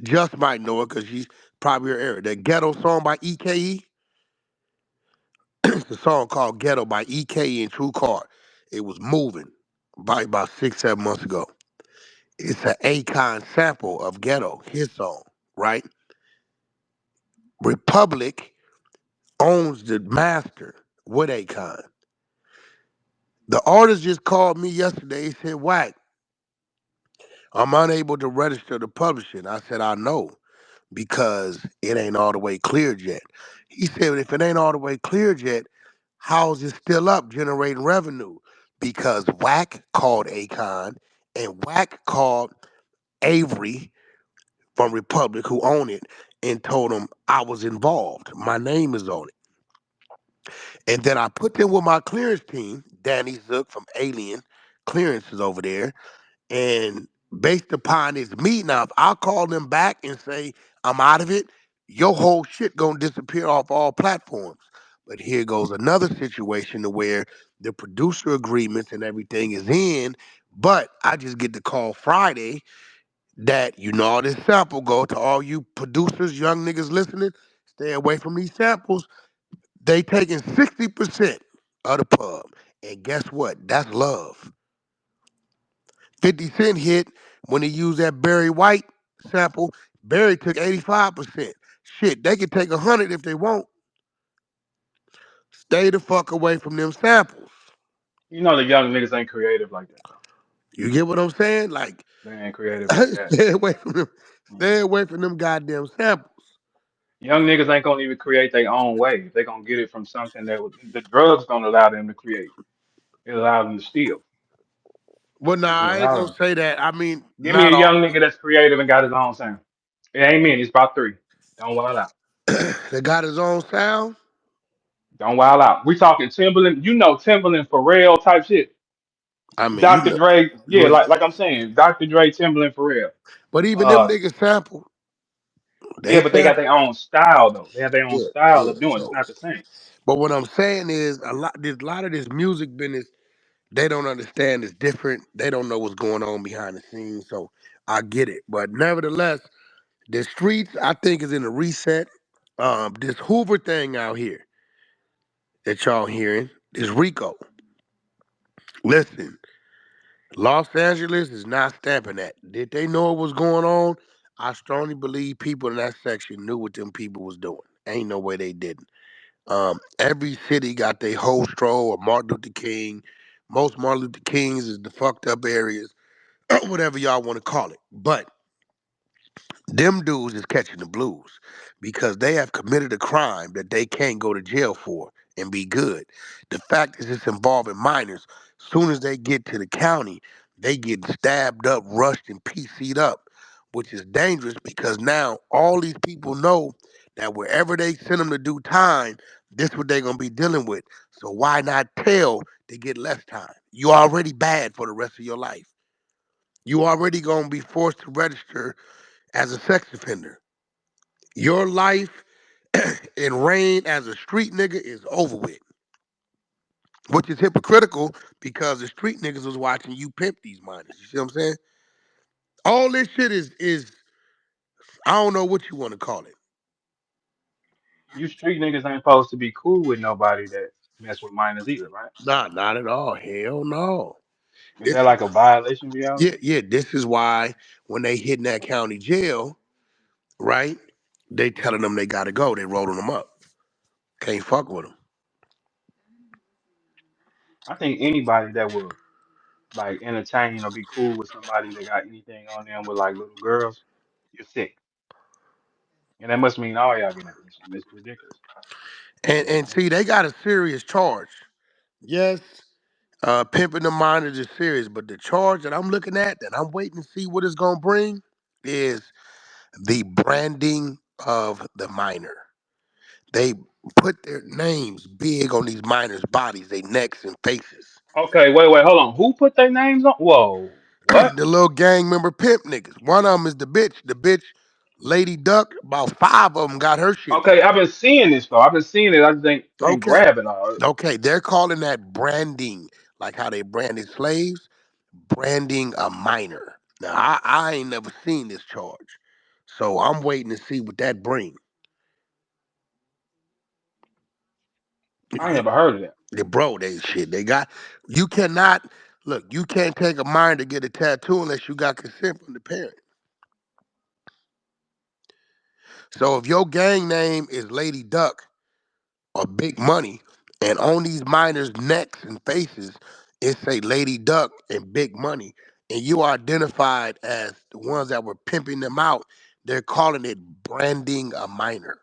Just might know it because she's probably her era. That Ghetto song by EKE, it's a song called Ghetto by EKE and True Card. It was moving by about 6, 7 months ago. It's an Akon sample of Ghetto, his song, right? Republic owns the master with Akon. The artist just called me yesterday. He said, Wack, I'm unable to register the publishing. I said, I know because it ain't all the way cleared yet. He said, if it ain't all the way cleared yet, how's it still up generating revenue? Because Wack called Akon and Wack called Avery from Republic, who own it, and told him I was involved. My name is on it. And then I put them with my clearance team, Danny Zook from Alien Clearances over there. And based upon this meeting, now if I call them back and say I'm out of it, your whole shit gonna disappear off all platforms. But here goes another situation to where the producer agreements and everything is in, but I just get the call Friday that all this sample go to all you producers, young niggas listening, stay away from these samples. They taking 60% of the pub. And guess what? That's love. 50 Cent hit when he used that Barry White sample. Barry took 85%. Shit, they can take 100 if they want. Stay the fuck away from them samples. You know the young niggas ain't creative like that though. You get what I'm saying? Like, They ain't creative like that. stay away from them. Stay Mm. away from them goddamn samples. Young niggas ain't gonna even create their own way. They gonna get it from something the drugs don't allow them to create. It allows them to steal. Well, nah, It just I ain't allows gonna them. say that. I mean, Give me a not young all. nigga that's creative and got his own sound. It ain't many. It's about three. Don't wild out. They got his own sound. Don't wild out. We talking Timberland. You know Timberland, Pharrell type shit. I mean, you Dr. know, Dre. Yeah, well, like I'm saying, Dr. Dre, Timberland, Pharrell. but even them Uh, niggas sample. yeah, They but they got sample. their own style though. They have their own Yeah, style yeah. of doing it. It's So, not the same. but what I'm saying is, a lot of this music business, they don't understand. It's different. They don't know what's going on behind the scenes. So I get it. But nevertheless, the streets, I think, is in a reset. This Hoover thing out here that y'all hearing, this Rico. Listen, Los Angeles is not stamping that. Did they know what was going on? I strongly believe people in that section knew what them people was doing. Ain't no way they didn't. Every city got their whole stroll of Martin Luther King. Most Martin Luther Kings is the fucked up areas, whatever y'all want to call it. But them dudes is catching the blues because they have committed a crime that they can't go to jail for and be good. The fact is, it's involving minors. Soon as they get to the county, they get stabbed up, rushed, and PC'd up, which is dangerous because now all these people know that wherever they send them to do time, this what they're gonna be dealing with. So why not tell to get less time? You already bad for the rest of your life. You already gonna be forced to register as a sex offender. Your life in reign as a street nigga is over with, which is hypocritical because the street niggas was watching you pimp these minors. You see what I'm saying? All this shit is I don't know what you want to call it. You street niggas ain't supposed to be cool with nobody that mess with minors either, right? Nah, not at all. Hell no. Is This that like a violation for y'all? yeah, yeah. This is why when they hit in that county jail, right? They telling them they gotta go. They rolling them up. Can't fuck with them. I think anybody that will like entertain or be cool with somebody that got anything on them with like little girls, you're sick. And that must mean all y'all getting attention. It's ridiculous. And see, they got a serious charge. Yes, pimping the minors is serious, but the charge that I'm looking at, that I'm waiting to see what it's gonna bring, is the branding of the minor. They put their names big on these minors' bodies, their necks and faces. Okay, wait, hold on. Who put their names on? Whoa, what? The little gang member pimp niggas. One of them is the bitch. The bitch, Lady Duck. About five of them got her shit Okay, done. I've been seeing this though. I've been seeing it. I just ain't Okay, grabbing all. okay. They're calling that branding, like how they branded slaves. Branding a minor. Now I ain't never seen this charge, so I'm waiting to see what that brings. I ain't never heard of that. The bro, they shit. They got you cannot look. You can't take a minor to get a tattoo unless you got consent from the parent. So if your gang name is Lady Duck or Big Money, and on these minors' necks and faces it say Lady Duck and Big Money, and you are identified as the ones that were pimping them out, they're calling it branding a minor.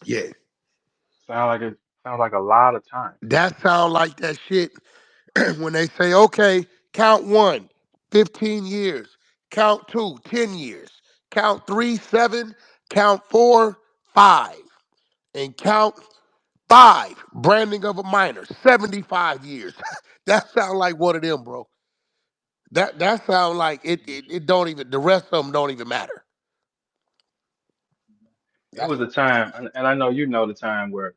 Yeah, Sounds like a lot of time. that sound like that shit when they say, okay, count one, 15 years, count two, 10 years, count three, 7, count four, 5, and count five, branding of a minor, 75 years. That sound like one of them, bro. That sound like it don't even, the rest of them don't even matter. It That's was a time, and I know you know the time where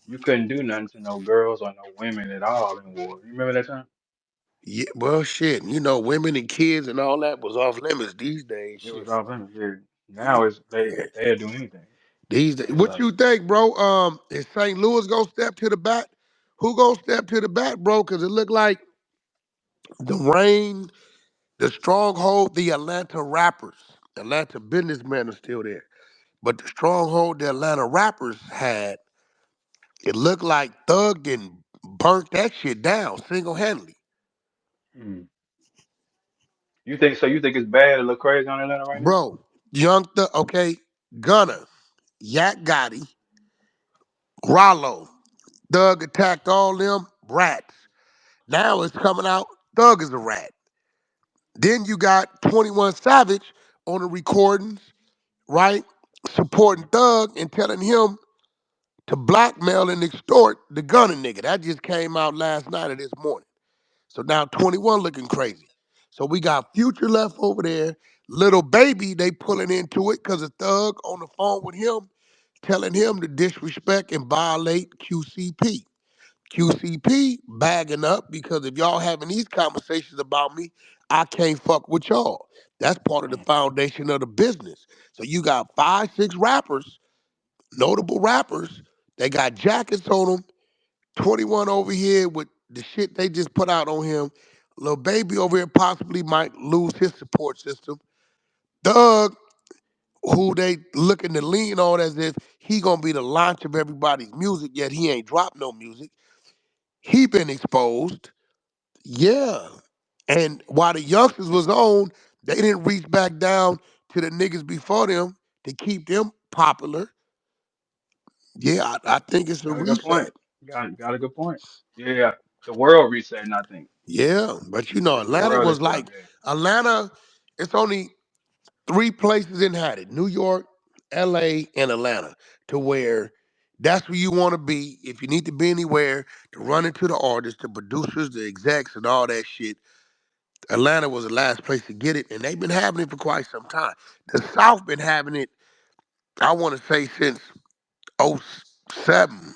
you couldn't do nothing to no girls or no women at all in war. You remember that time? yeah, well, shit. You know, women and kids and all that was off limits these days. It was Shit. off limits. Yeah. Yeah. Now it's Yeah. they'll do anything. These days. It's What like you think, bro? Is St. Louis gonna step to the bat? Who gonna step to the bat, bro? Because it looked like the rain, the stronghold, the Atlanta rappers, Atlanta businessmen are still there. But the stronghold the Atlanta rappers had, it looked like Thug and burnt that shit down single handedly. Hmm. You think so? You think it's bad to look crazy on Atlanta right now? Bro, Young Thug, okay, Gunna, Yak Gotti, Rollo, Thug attacked all them rats. Now it's coming out, Thug is a rat. Then you got 21 Savage on the recordings, right? Supporting Thug and telling him to blackmail and extort the Gunna nigga. That just came out last night or this morning. So now 21 looking crazy. So we got Future left over there. Little Baby, they pulling into it because a Thug on the phone with him telling him to disrespect and violate QCP. QCP bagging up because if y'all having these conversations about me, I can't fuck with y'all. That's part of the foundation of the business. So you got 5, 6 rappers, notable rappers. They got jackets on them. 21 over here with the shit they just put out on him. Lil Baby over here possibly might lose his support system. Doug, who they looking to lean on as if he gonna be the launch of everybody's music, yet he ain't dropped no music. He been exposed. Yeah. And while the youngsters was on, they didn't reach back down to the niggas before them to keep them popular. Yeah, I think it's a Got a good point. reset. Got a good point. Yeah, the world resetting. I think Yeah, but you know, the Atlanta world was is like yeah. Atlanta. It's only 3 places it had it: New York, L.A., and Atlanta. To where that's where you want to be if you need to be anywhere to run into the artists, the producers, the execs, and all that shit. Atlanta was the last place to get it, and they've been having it for quite some time. The South been having it, I want to say, since '07,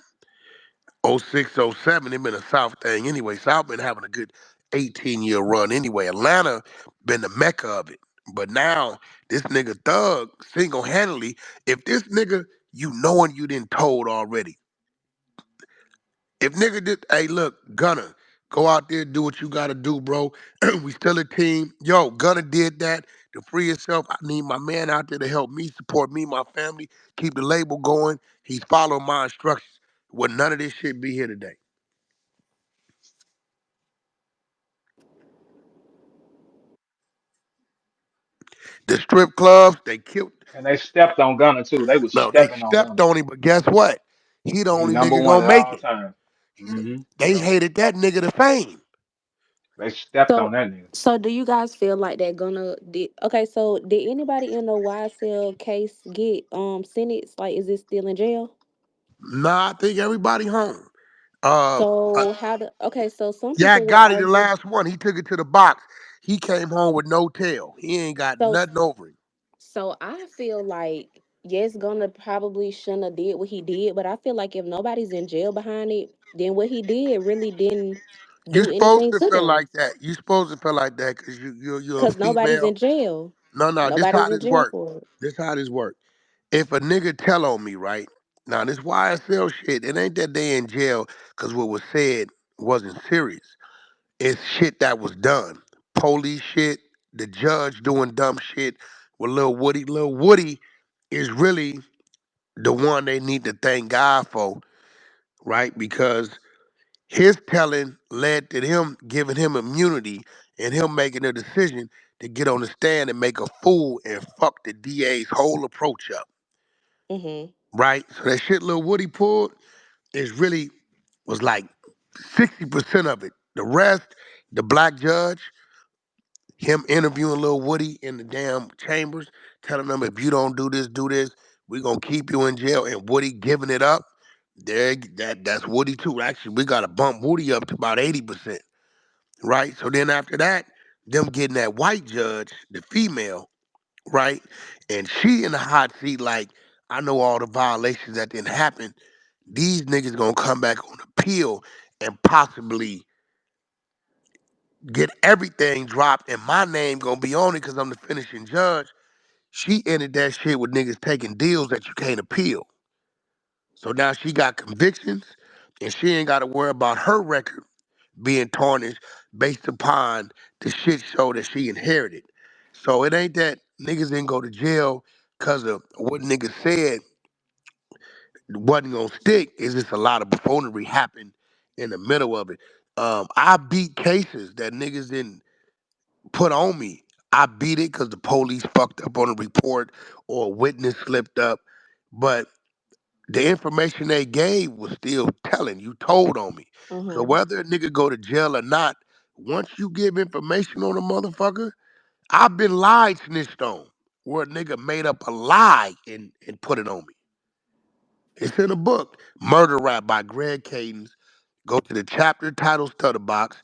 '06, '07. It been a South thing anyway. South been having a good 18-year run anyway. Atlanta been the mecca of it. But now, this nigga Thug, single-handedly, if this nigga, you knowing you didn't told already, if nigga did, hey, look, Gunner, go out there, do what you gotta do, bro. We still a team. Yo, Gunner did that to free himself. I need my man out there to help me, support me, my family, keep the label going. He's following my instructions. Would none of this shit be here today? The strip clubs, they killed. And they stepped on Gunna too. They was No, they stepping on stepped Gunna. on him, but guess what? He the He only number nigga one gonna at make all it. times. He, they Yeah, hated that nigga to fame. they stepped on So, that nigga. so do you guys feel like they're gonna? Okay, so did anybody in the YSL case get sentenced? Like, is it still in jail? Nah, I think everybody home. Uh, uh So how do? Okay, so some yeah, people were got it. The arguing. last one, he took it to the box. He came home with no tail. He ain't got So nothing over him. so I feel like yes, gonna probably shouldn't have did what he did, but I feel like if nobody's in jail behind it, then what he did really didn't You do supposed anything to to feel them like that. You supposed to feel like that because you're a because nobody's female. in jail. No, no, this Nobody's how in this jail work. for it. This how this work. If a nigga tell on me, right? Now this YSL shit, it ain't that they in jail because what was said wasn't serious. It's shit that was done. Police shit, the judge doing dumb shit with Lil Woody. Lil Woody is really the one they need to thank God for, right? Because his telling led to him giving him immunity and him making a decision to get on the stand and make a fool and fuck the DA's whole approach up, Mhm. right? So that shit Lil Woody pulled is really was like 60% of it. The rest, the black judge, him interviewing Lil Woody in the damn chambers, telling them if you don't do this, we gonna keep you in jail. And Woody giving it up. There, that's Woody too. Actually, we gotta bump Woody up to about 80%, right? So then after that, them getting that white judge, the female, right, and she in the hot seat, like I know all the violations that didn't happen. These niggas gonna come back on appeal and possibly get everything dropped, and my name gonna be on it because I'm the finishing judge. She ended that shit with niggas taking deals that you can't appeal. So now she got convictions, and she ain't got to worry about her record being tarnished based upon the shit show that she inherited. So it ain't that niggas didn't go to jail because of what niggas said wasn't gonna stick. It's just a lot of buffoonery happened in the middle of it. I beat cases that niggas didn't put on me. I beat it because the police fucked up on a report or a witness slipped up. But the information they gave was still telling. You told on me. So Mhm. whether a nigga go to jail or not, once you give information on a motherfucker, I've been lied snitched on. Where a nigga made up a lie and put it on me. It's in a book, Murder Rap by Greg Cadence. Go to the chapter title stutter box.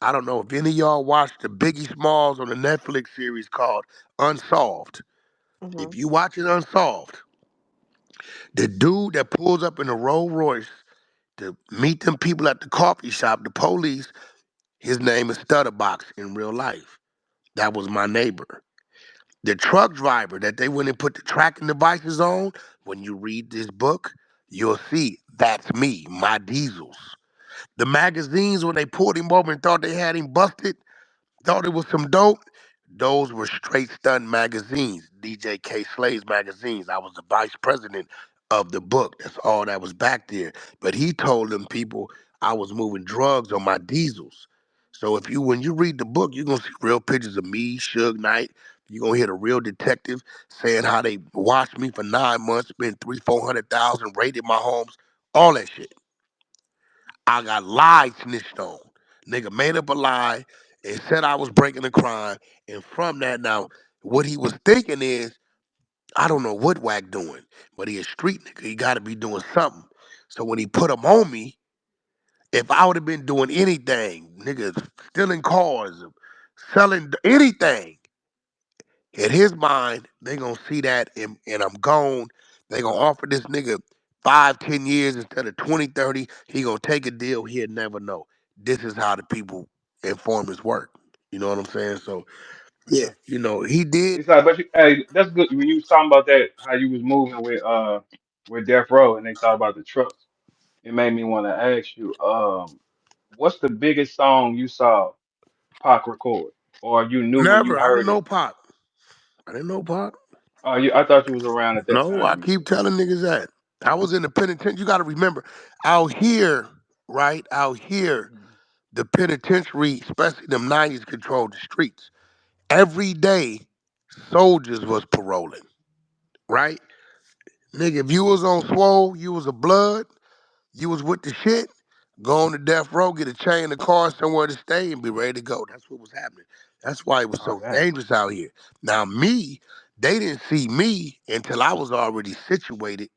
I don't know if any of y'all watched the Biggie Smalls on the Netflix series called Unsolved. If Mhm. you watch it Unsolved, the dude that pulls up in a Rolls Royce to meet them people at the coffee shop, the police, his name is Stutterbox in real life. That was my neighbor. The truck driver that they went and put the tracking devices on, when you read this book, you'll see that's me, my diesels. The magazines, when they pulled him over and thought they had him busted, thought it was some dope. Those were straight stun magazines, DJ K. Slade's magazines. I was the vice president of the book. That's all that was back there. But he told them people I was moving drugs on my diesels. So if you when you read the book, you're gonna see real pictures of me, Suge Knight. You're gonna hear the real detective saying how they watched me for 9 months, spent 300,000, 400,000, raided my homes, all that shit. I got lied snitched on. Nigga made up a lie and said I was breaking a crime. And from that now, what he was thinking is, I don't know what Wack doing, but he a street nigga. He gotta be doing something. So when he put him on me, if I would have been doing anything, niggas stealing cars, selling anything, in his mind, they gonna see that and I'm gone. They gonna offer this nigga 5, 10 years instead of 20, 30. He gonna take a deal he'll never know. This is how the people informers work. You know what I'm saying? So For yeah, sure. he did. It's like, but you, hey, that's good. When you was talking about that, how you was moving with Death Row, and they thought about the trucks, it made me want to ask you, what's the biggest song you saw Pac record, or you knew when you Never. I didn't heard it? know Pop. I didn't know Pop. I thought you was around at that No, time I when he keep did that. telling niggas that. I was in the penitentiary. You gotta remember, out here, right? Out here, Mhm. the penitentiary, especially them 90s, controlled the streets. Every day, soldiers was paroling, right? Nigga, if you was on swole, you was a blood, you was with the shit, go on to death row, get a chain, a car, somewhere to stay, and be ready to go. That's what was happening. That's why it was Oh so damn. dangerous out here. Now, me, they didn't see me until I was already situated,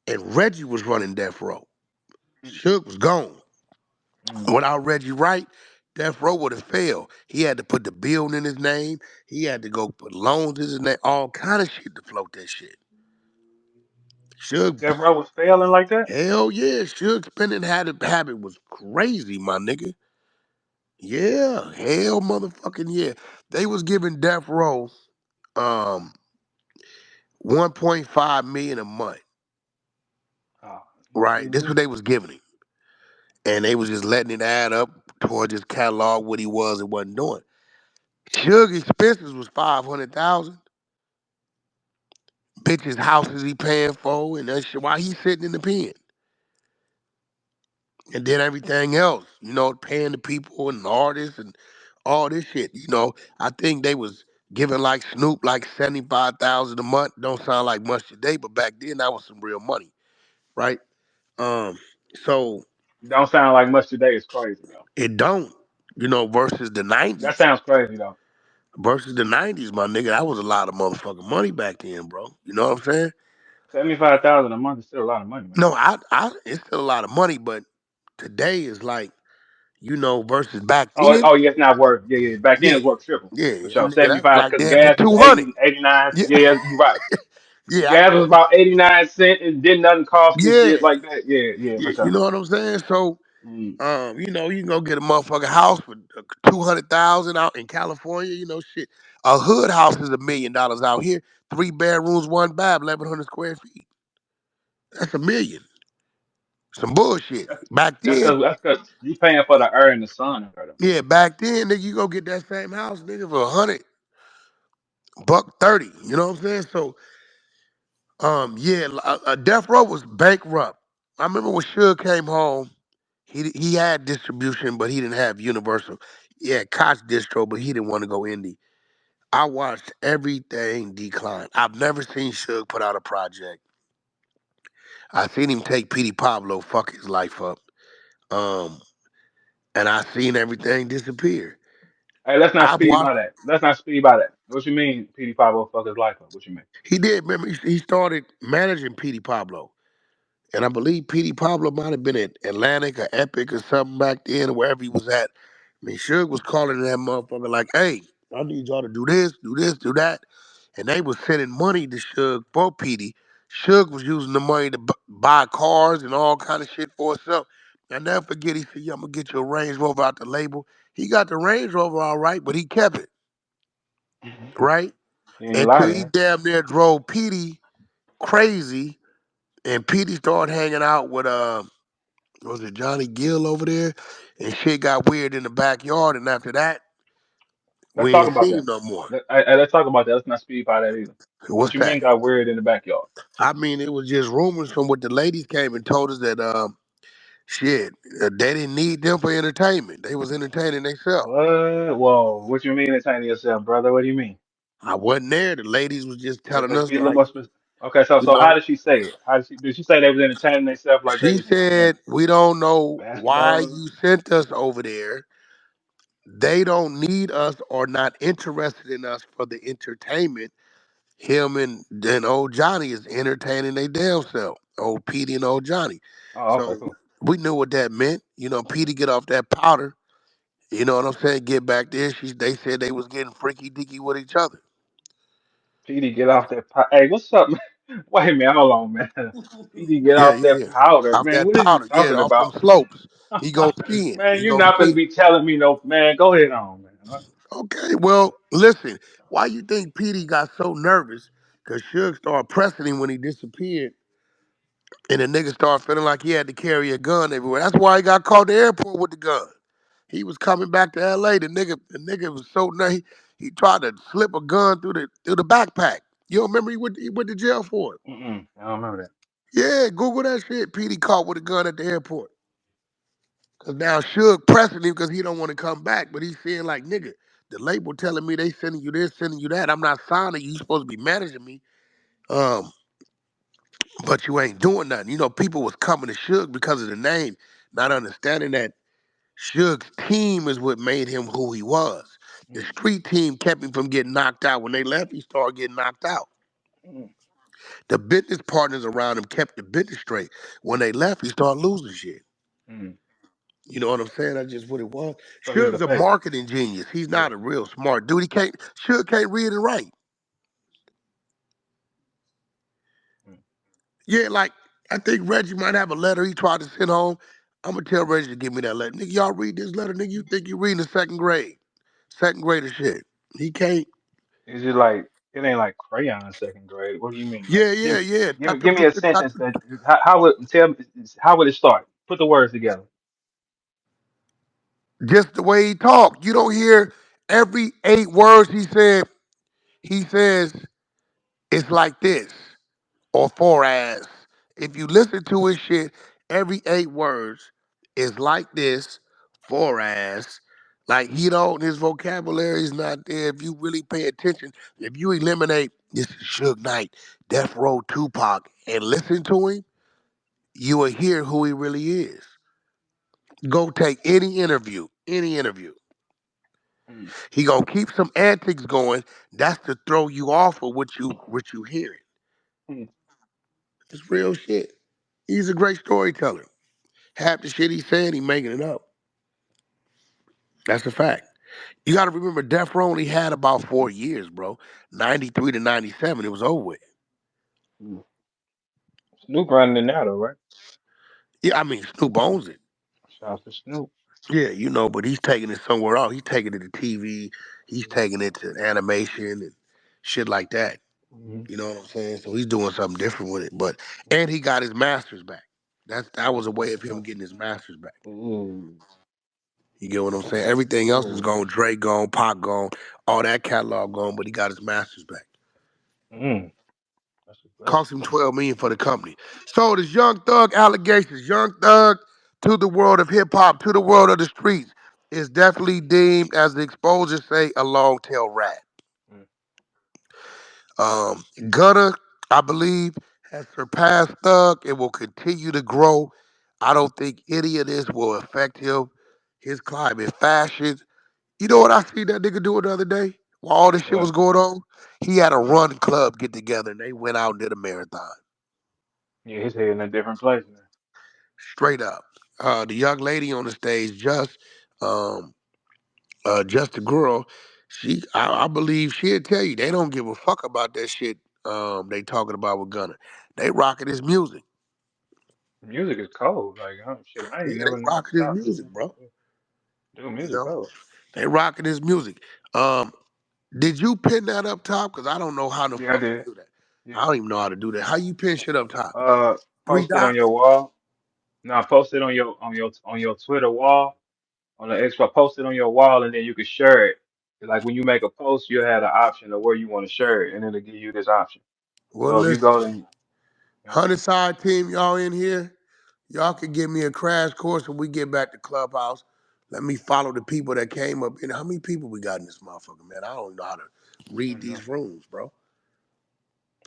and Reggie was running death row. Suge was gone. Mm-hmm. Without Reggie Wright, Death Row would have failed. He had to put the building in his name. He had to go put loans in his name, all kind of shit to float that shit. Suge, Death Row was failing like that. hell yeah, Suge spending habit was crazy, my nigga. Yeah, hell motherfucking yeah. They was giving Death Row um 1.5 million a month, Oh, right? This what man. they was giving him. And they was just letting it add up towards his catalog, what he was and wasn't doing. Suge expenses was 500,000. Bitches' houses he paying for and that shit while he sitting in the pen. And then everything else, paying the people and the artists and all this shit. I think they was giving like Snoop like 75,000 a month. Don't sound like much today, but back then that was some real money, right? Um, so Don't sound like much today. It's crazy though. it don't, versus the That 90s. sounds crazy though. Versus the 90s, my nigga, that was a lot of motherfucking money back then, bro. You know what I'm saying? 75,000 a month is still a lot of money, man. No, it's still a lot of money, but today is like, versus back Oh, then. oh, yeah, it's not worth. Yeah, yeah. Back then Yeah, it was worth triple yeah, for sure. nigga, that's 75 like because damn near gas was 200. 80, 89. Yeah, Yeah, you're right. yeah, Gas was about 89 cents and didn't nothing cost and yeah, shit like that. Yeah, yeah, for yeah. You sure. know what I'm saying? So, Mm. you can go get a motherfucking house for 200,000 out in California. Shit, a hood house is $1 million out here. 3 bedrooms, one bath, 1,100 square feet. That's a million. Some bullshit. That's Back that's then, because you paying for the air and the sun. yeah, back then, nigga, you go get that same house, nigga, for 100, $130. You know what I'm saying? So Yeah, Death Row was bankrupt. I remember when Suge came home, he had distribution, but he didn't have Universal. Yeah, Koch distro, but he didn't want to go indie. I watched everything decline. I've never seen Suge put out a project. I seen him take Petey Pablo, fuck his life up. Um, and I seen everything disappear. Hey, let's not I've speed watched. by that. Let's not speed by that. What you mean, PD5 will fuck his life up? What you mean? He did. Remember, he started managing Petey Pablo. And I believe Petey Pablo might have been at Atlantic or Epic or something back then, or wherever he was at. I mean, Suge was calling that motherfucker like, hey, I need y'all to do this, do that. And they was sending money to Suge for Petey. Suge was using the money to buy cars and all kind of shit for himself. I never forget, he said, yeah, I'm going to get you a Range Rover out the label. He got the Range Rover all right, but he kept it, right? He ain't lie Until he then. damn near drove Petey crazy, and Petey started hanging out with was it Johnny Gill over there? And shit got weird in the backyard. And after that, Let's we talk ain't about seen that. him no more. Let's talk about that. Let's not speed by that either. What What's you that? mean got weird in the backyard? I mean, it was just rumors from what the ladies came and told us that shit, they didn't need them for entertainment. They was entertaining themselves. What? Whoa. What you mean entertaining yourself, brother? What do you mean? I wasn't there. The ladies was just telling Let's us be a little like, more specific. Okay, so you so how know, did she say it? How did she say they was entertaining themselves like they she was watching said, we don't know why basketball or you sent us over there. They don't need us or not interested in us for the entertainment. Him and then old Johnny is entertaining their damn self. Old Petey and old Johnny. oh, okay, So cool. we knew what that meant. You know, Petey get off that powder. You know what I'm saying? Get back there. They said they was getting freaky deaky with each other. PD get off that hey, what's up, man? Wait a minute, hold on, man. PD get Yeah, off yeah, that yeah. powder. Off Man, that what is you powder. Yeah, talking off them about? slopes. He go skiing. Man, He you're go not gonna skiing. be telling me no man, go ahead on, man. Huh? Okay, well, listen. Why you think Petey got so nervous? Cause Suge started pressing him when he disappeared, and the nigga started feeling like he had to carry a gun everywhere. That's why he got caught at the airport with the gun. He was coming back to LA. The nigga was so nice. He tried to slip a gun through the backpack. You don't remember he went to jail for it? Mm-mm, I don't remember that. Yeah, Google that shit. Petey caught with a gun at the airport. Cause now Suge pressing him because he don't want to come back, but he's saying like, nigga, the label telling me they sending you this, sending you that. I'm not signing you. You supposed to be managing me. Um, but you ain't doing nothing. You know, people was coming to Suge because of the name, not understanding that Suge's team is what made him who he was. The Mm, street team kept him from getting knocked out. When they left, he started getting knocked out. mm, The business partners around him kept the business straight. When they left, he started losing shit. mm. You know what I'm saying? That's just what it was. So he was a Suge's a fake. marketing genius. He's Yeah. not a real smart dude. Suge can't read and write. Mm, Yeah, like I think Reggie might have a letter he tried to send home. I'm gonna tell Reggie to give me that letter. Nigga, y'all read this letter, nigga. You think you reading the second grade. Second grader shit. He can't. is it like it ain't like crayon second grade? What do you mean? Like Yeah, yeah, yeah. give me a sentence that how would tell me how would it start? Put the words together. Just the way he talked. You don't hear every 8 words he said. He says it's like this or for as. If you listen to his shit, every 8 words is like this for as. Like he don't, his vocabulary is not there. If you really pay attention, if you eliminate this is Suge Knight, Death Row Tupac, and listen to him, you will hear who he really is. Go take any interview, any interview. Mm, He gonna keep some antics going. That's to throw you off of what you hearing. mm, It's real shit. He's a great storyteller. Half the shit he's saying, he making it up. That's a fact. You got to remember, Death Row only had about 4 years, bro. 93 to 97, it was over with. mm. Snoop running it now though, right? Yeah, I mean, Snoop owns it. Shout out to Snoop. Yeah, but he's taking it somewhere else. He's taking it to TV. He's taking it to animation and shit like that. Mm-hmm. You know what I'm saying? So he's doing something different with it. And he got his masters back. That was That's a way what's of him up. getting his masters back. Ooh, You get what I'm saying? Everything else is ooh. gone. Dre gone, Pac gone, all that catalog gone, but he got his masters back. Mm. That's Cost him 12 million for the company. So this Young Thug allegations, Young Thug to the world of hip hop, to the world of the streets, is definitely deemed, as the exposures say, a long tail rat. Mm. Gunna, I believe, has surpassed Thug. It will continue to grow. I don't think any of this will affect him. His climate fashion. You know what I seen that nigga do the other day? While all this shit was What? going on? He had a run club get together and they went out and did a marathon. Yeah, his head in a different place now. Straight up. The young lady on the stage, um, just a girl, I believe she'll tell you they don't give a fuck about that shit they talking about with Gunna. They rocking his music. Music is cold. Like, shit, I Yeah, ain't they never not rocking his stopped music, listening. bro. Dude, You music know, cold. they rocking his music. Um, did you pin that up top? Because I don't know how the Yeah, I fuck to did. do that. Yeah. I don't even know how to do that. How you pin shit up top? Uh, Three post it on dots? your wall. No, post it on your Twitter wall, on the extra. Post it on your wall, and then you can share it. Like when you make a post, you have the option of where you want to share it, and it'll give you this option. Well, So if you go listen, and yeah, 100 side team, y'all in here. Y'all can give me a crash course when we get back to Clubhouse. Let me follow the people that came up in. How many people we got in this motherfucker, man? I don't know how to I read don't know. these rooms, bro.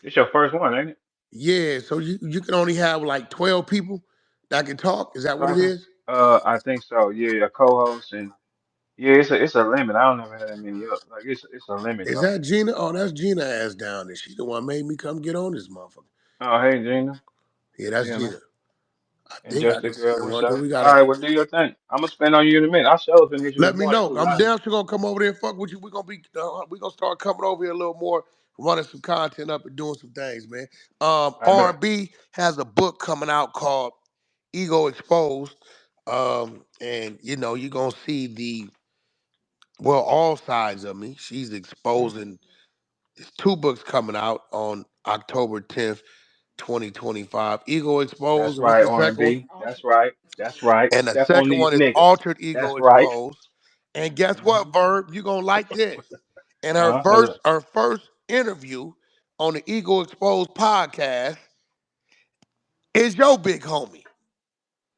It's your first one, ain't it? Yeah, so you can only have like 12 people that can talk. Is that what it Talking? is? I think so. Yeah, a co-host and yeah, it's a limit. I don't never had that many up. Like it's a limit Is though. that Gina? Oh, that's Gina ass down there. She the one made me come get on this motherfucker. Oh, hey Gina. Yeah, that's Yeah, man. Gina. I And think I just a can see girl the with one. Do show. we got All a right, well do your thing. I'm gonna spend on you in a minute. I sure was gonna hit you this Let me morning know. too. I'm I ain't. damn sure gonna come over there and fuck with you. We gonna start coming over here a little more, running some content up and doing some things, man. I bet. R&B has a book coming out called Ego Exposed, and you're gonna see all sides of me. She's Mhm. exposing. There's two books coming out on October 10th, 2025. Ego That's Exposed, and what's right, the second one? R&B. That's right. That's right. And the Step on second these one is niggas. Altered Ego That's right. Exposed. And guess Uh-huh. what, Verb? You're gonna like this. And her Uh-huh. What's first up? her first interview on the Ego Exposed podcast is your big homie,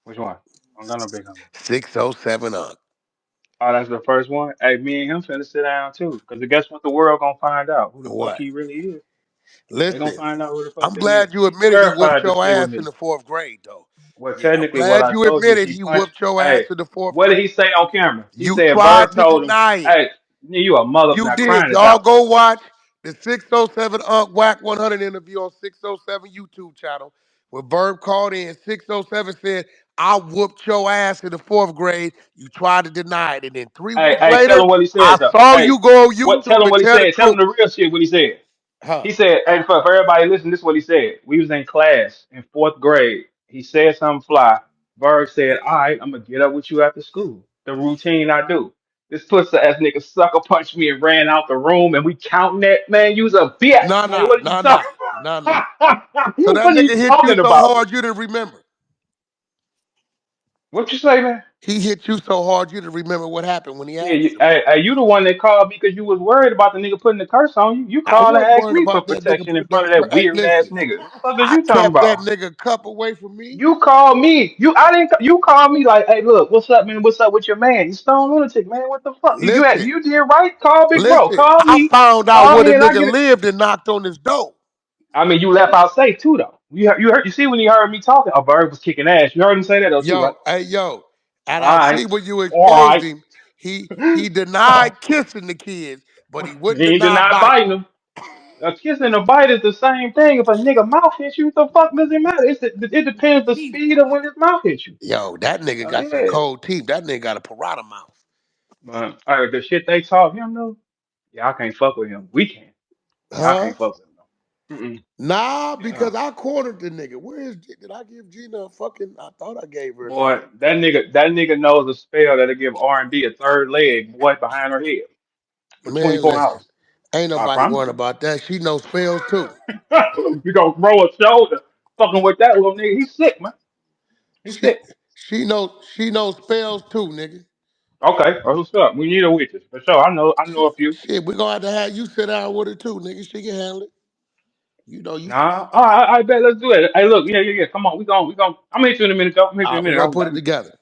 Which one? I'm gonna big homie. 607 Unc. Oh, that's the first one. Hey, me and him finna sit down too. Cause guess what? The world gonna find out who the fuck What? he really is. They gonna Listen, find out who the fuck I'm that is. glad you He admitted he whooped terrified to your sit with ass in me. the fourth grade, though. Well, Yeah, I'm technically, what glad I you told you, admitted he he punched. whooped your ass Hey, in the fourth what did grade. he say on camera? He You said Bird tried to told him, deny it. "Hey, you a mother You now did. crying is Y'all out." go watch the 607 Unc Whack 100 interview on 607 YouTube channel. When Verb called in, 607 said, I whooped your ass in the fourth grade. You tried to deny it. And then three Hey, weeks hey, tell later, him what he I said though. saw Hey, you go on what? Tell YouTube him and what he tell the said. Tell him truth. the real shit. What he said. Huh? He said, hey, for everybody listen, this is what he said. We was in class in fourth grade. He said something fly. Berg said, all right, I'm gonna get up with you after school. The routine I do. This pussy ass nigga sucker punched me and ran out the room and we counting that, man. You was a bitch, Nah, man. nah, What are you nah, talking nah, nah, nah. So What that are you nigga hit you talking so about? hard you didn't remember. What you say, man? He hit you so hard you didn't remember what happened when he Yeah, asked you. you the one that called me because you was worried about the nigga putting the curse on you. You I called and wasn't asked worried me for about that nigga protection in putting front that. of that Hey, weird ass listen, nigga. What the fuck is I you talking kept that about? nigga cup away from me. You called me. I didn't. You called me like, hey, look, what's up, man? What's up with your man? You stone lunatic, man. What the fuck? Listen, You did right. Call big bro. listen. Call I me. found out Call where me, the and I nigga get it. lived and knocked on his door. I mean, you left out safe too, though. You see when you heard me talking, a bird was kicking ass. You heard him say that though too, right? Yo, hey, yo. And All I right, see when you all exposed right. him, he denied kissing the kids, but he wouldn't He did deny not biting. bite him. A kiss and a bite is the same thing. If a nigga mouth hits you, what the fuck does it matter? It depends the speed of when his mouth hits you. Yo, that nigga Oh got some yeah. cold teeth. That nigga got a parada mouth. All right, the shit they taught him though, y'all can't fuck with him. We can. Y'all Huh? can't fuck with him though. Mm-mm. Nah, Yeah. because I cornered the nigga. Did I give Gina a fucking, I thought I gave her a Boy, second. that nigga knows a spell that'll give R&B a third leg, boy, behind her head for Man, 24 listen. hours. Ain't I nobody promise worrying about that. She knows spells too. you gonna grow a shoulder fucking with that little nigga. He's sick, man. He's She sick. she knows spells too, nigga. Okay, what's up? We need a witness for sure. I know a few. Shit, we gonna have to have you sit down with her too, nigga. She can handle it. You know, you. Nah, I bet let's do it. Hey, look, yeah. Come on, we gon' I'm gonna hit you in a minute, though. I'm gonna hit you in a We're minute. gonna put it together.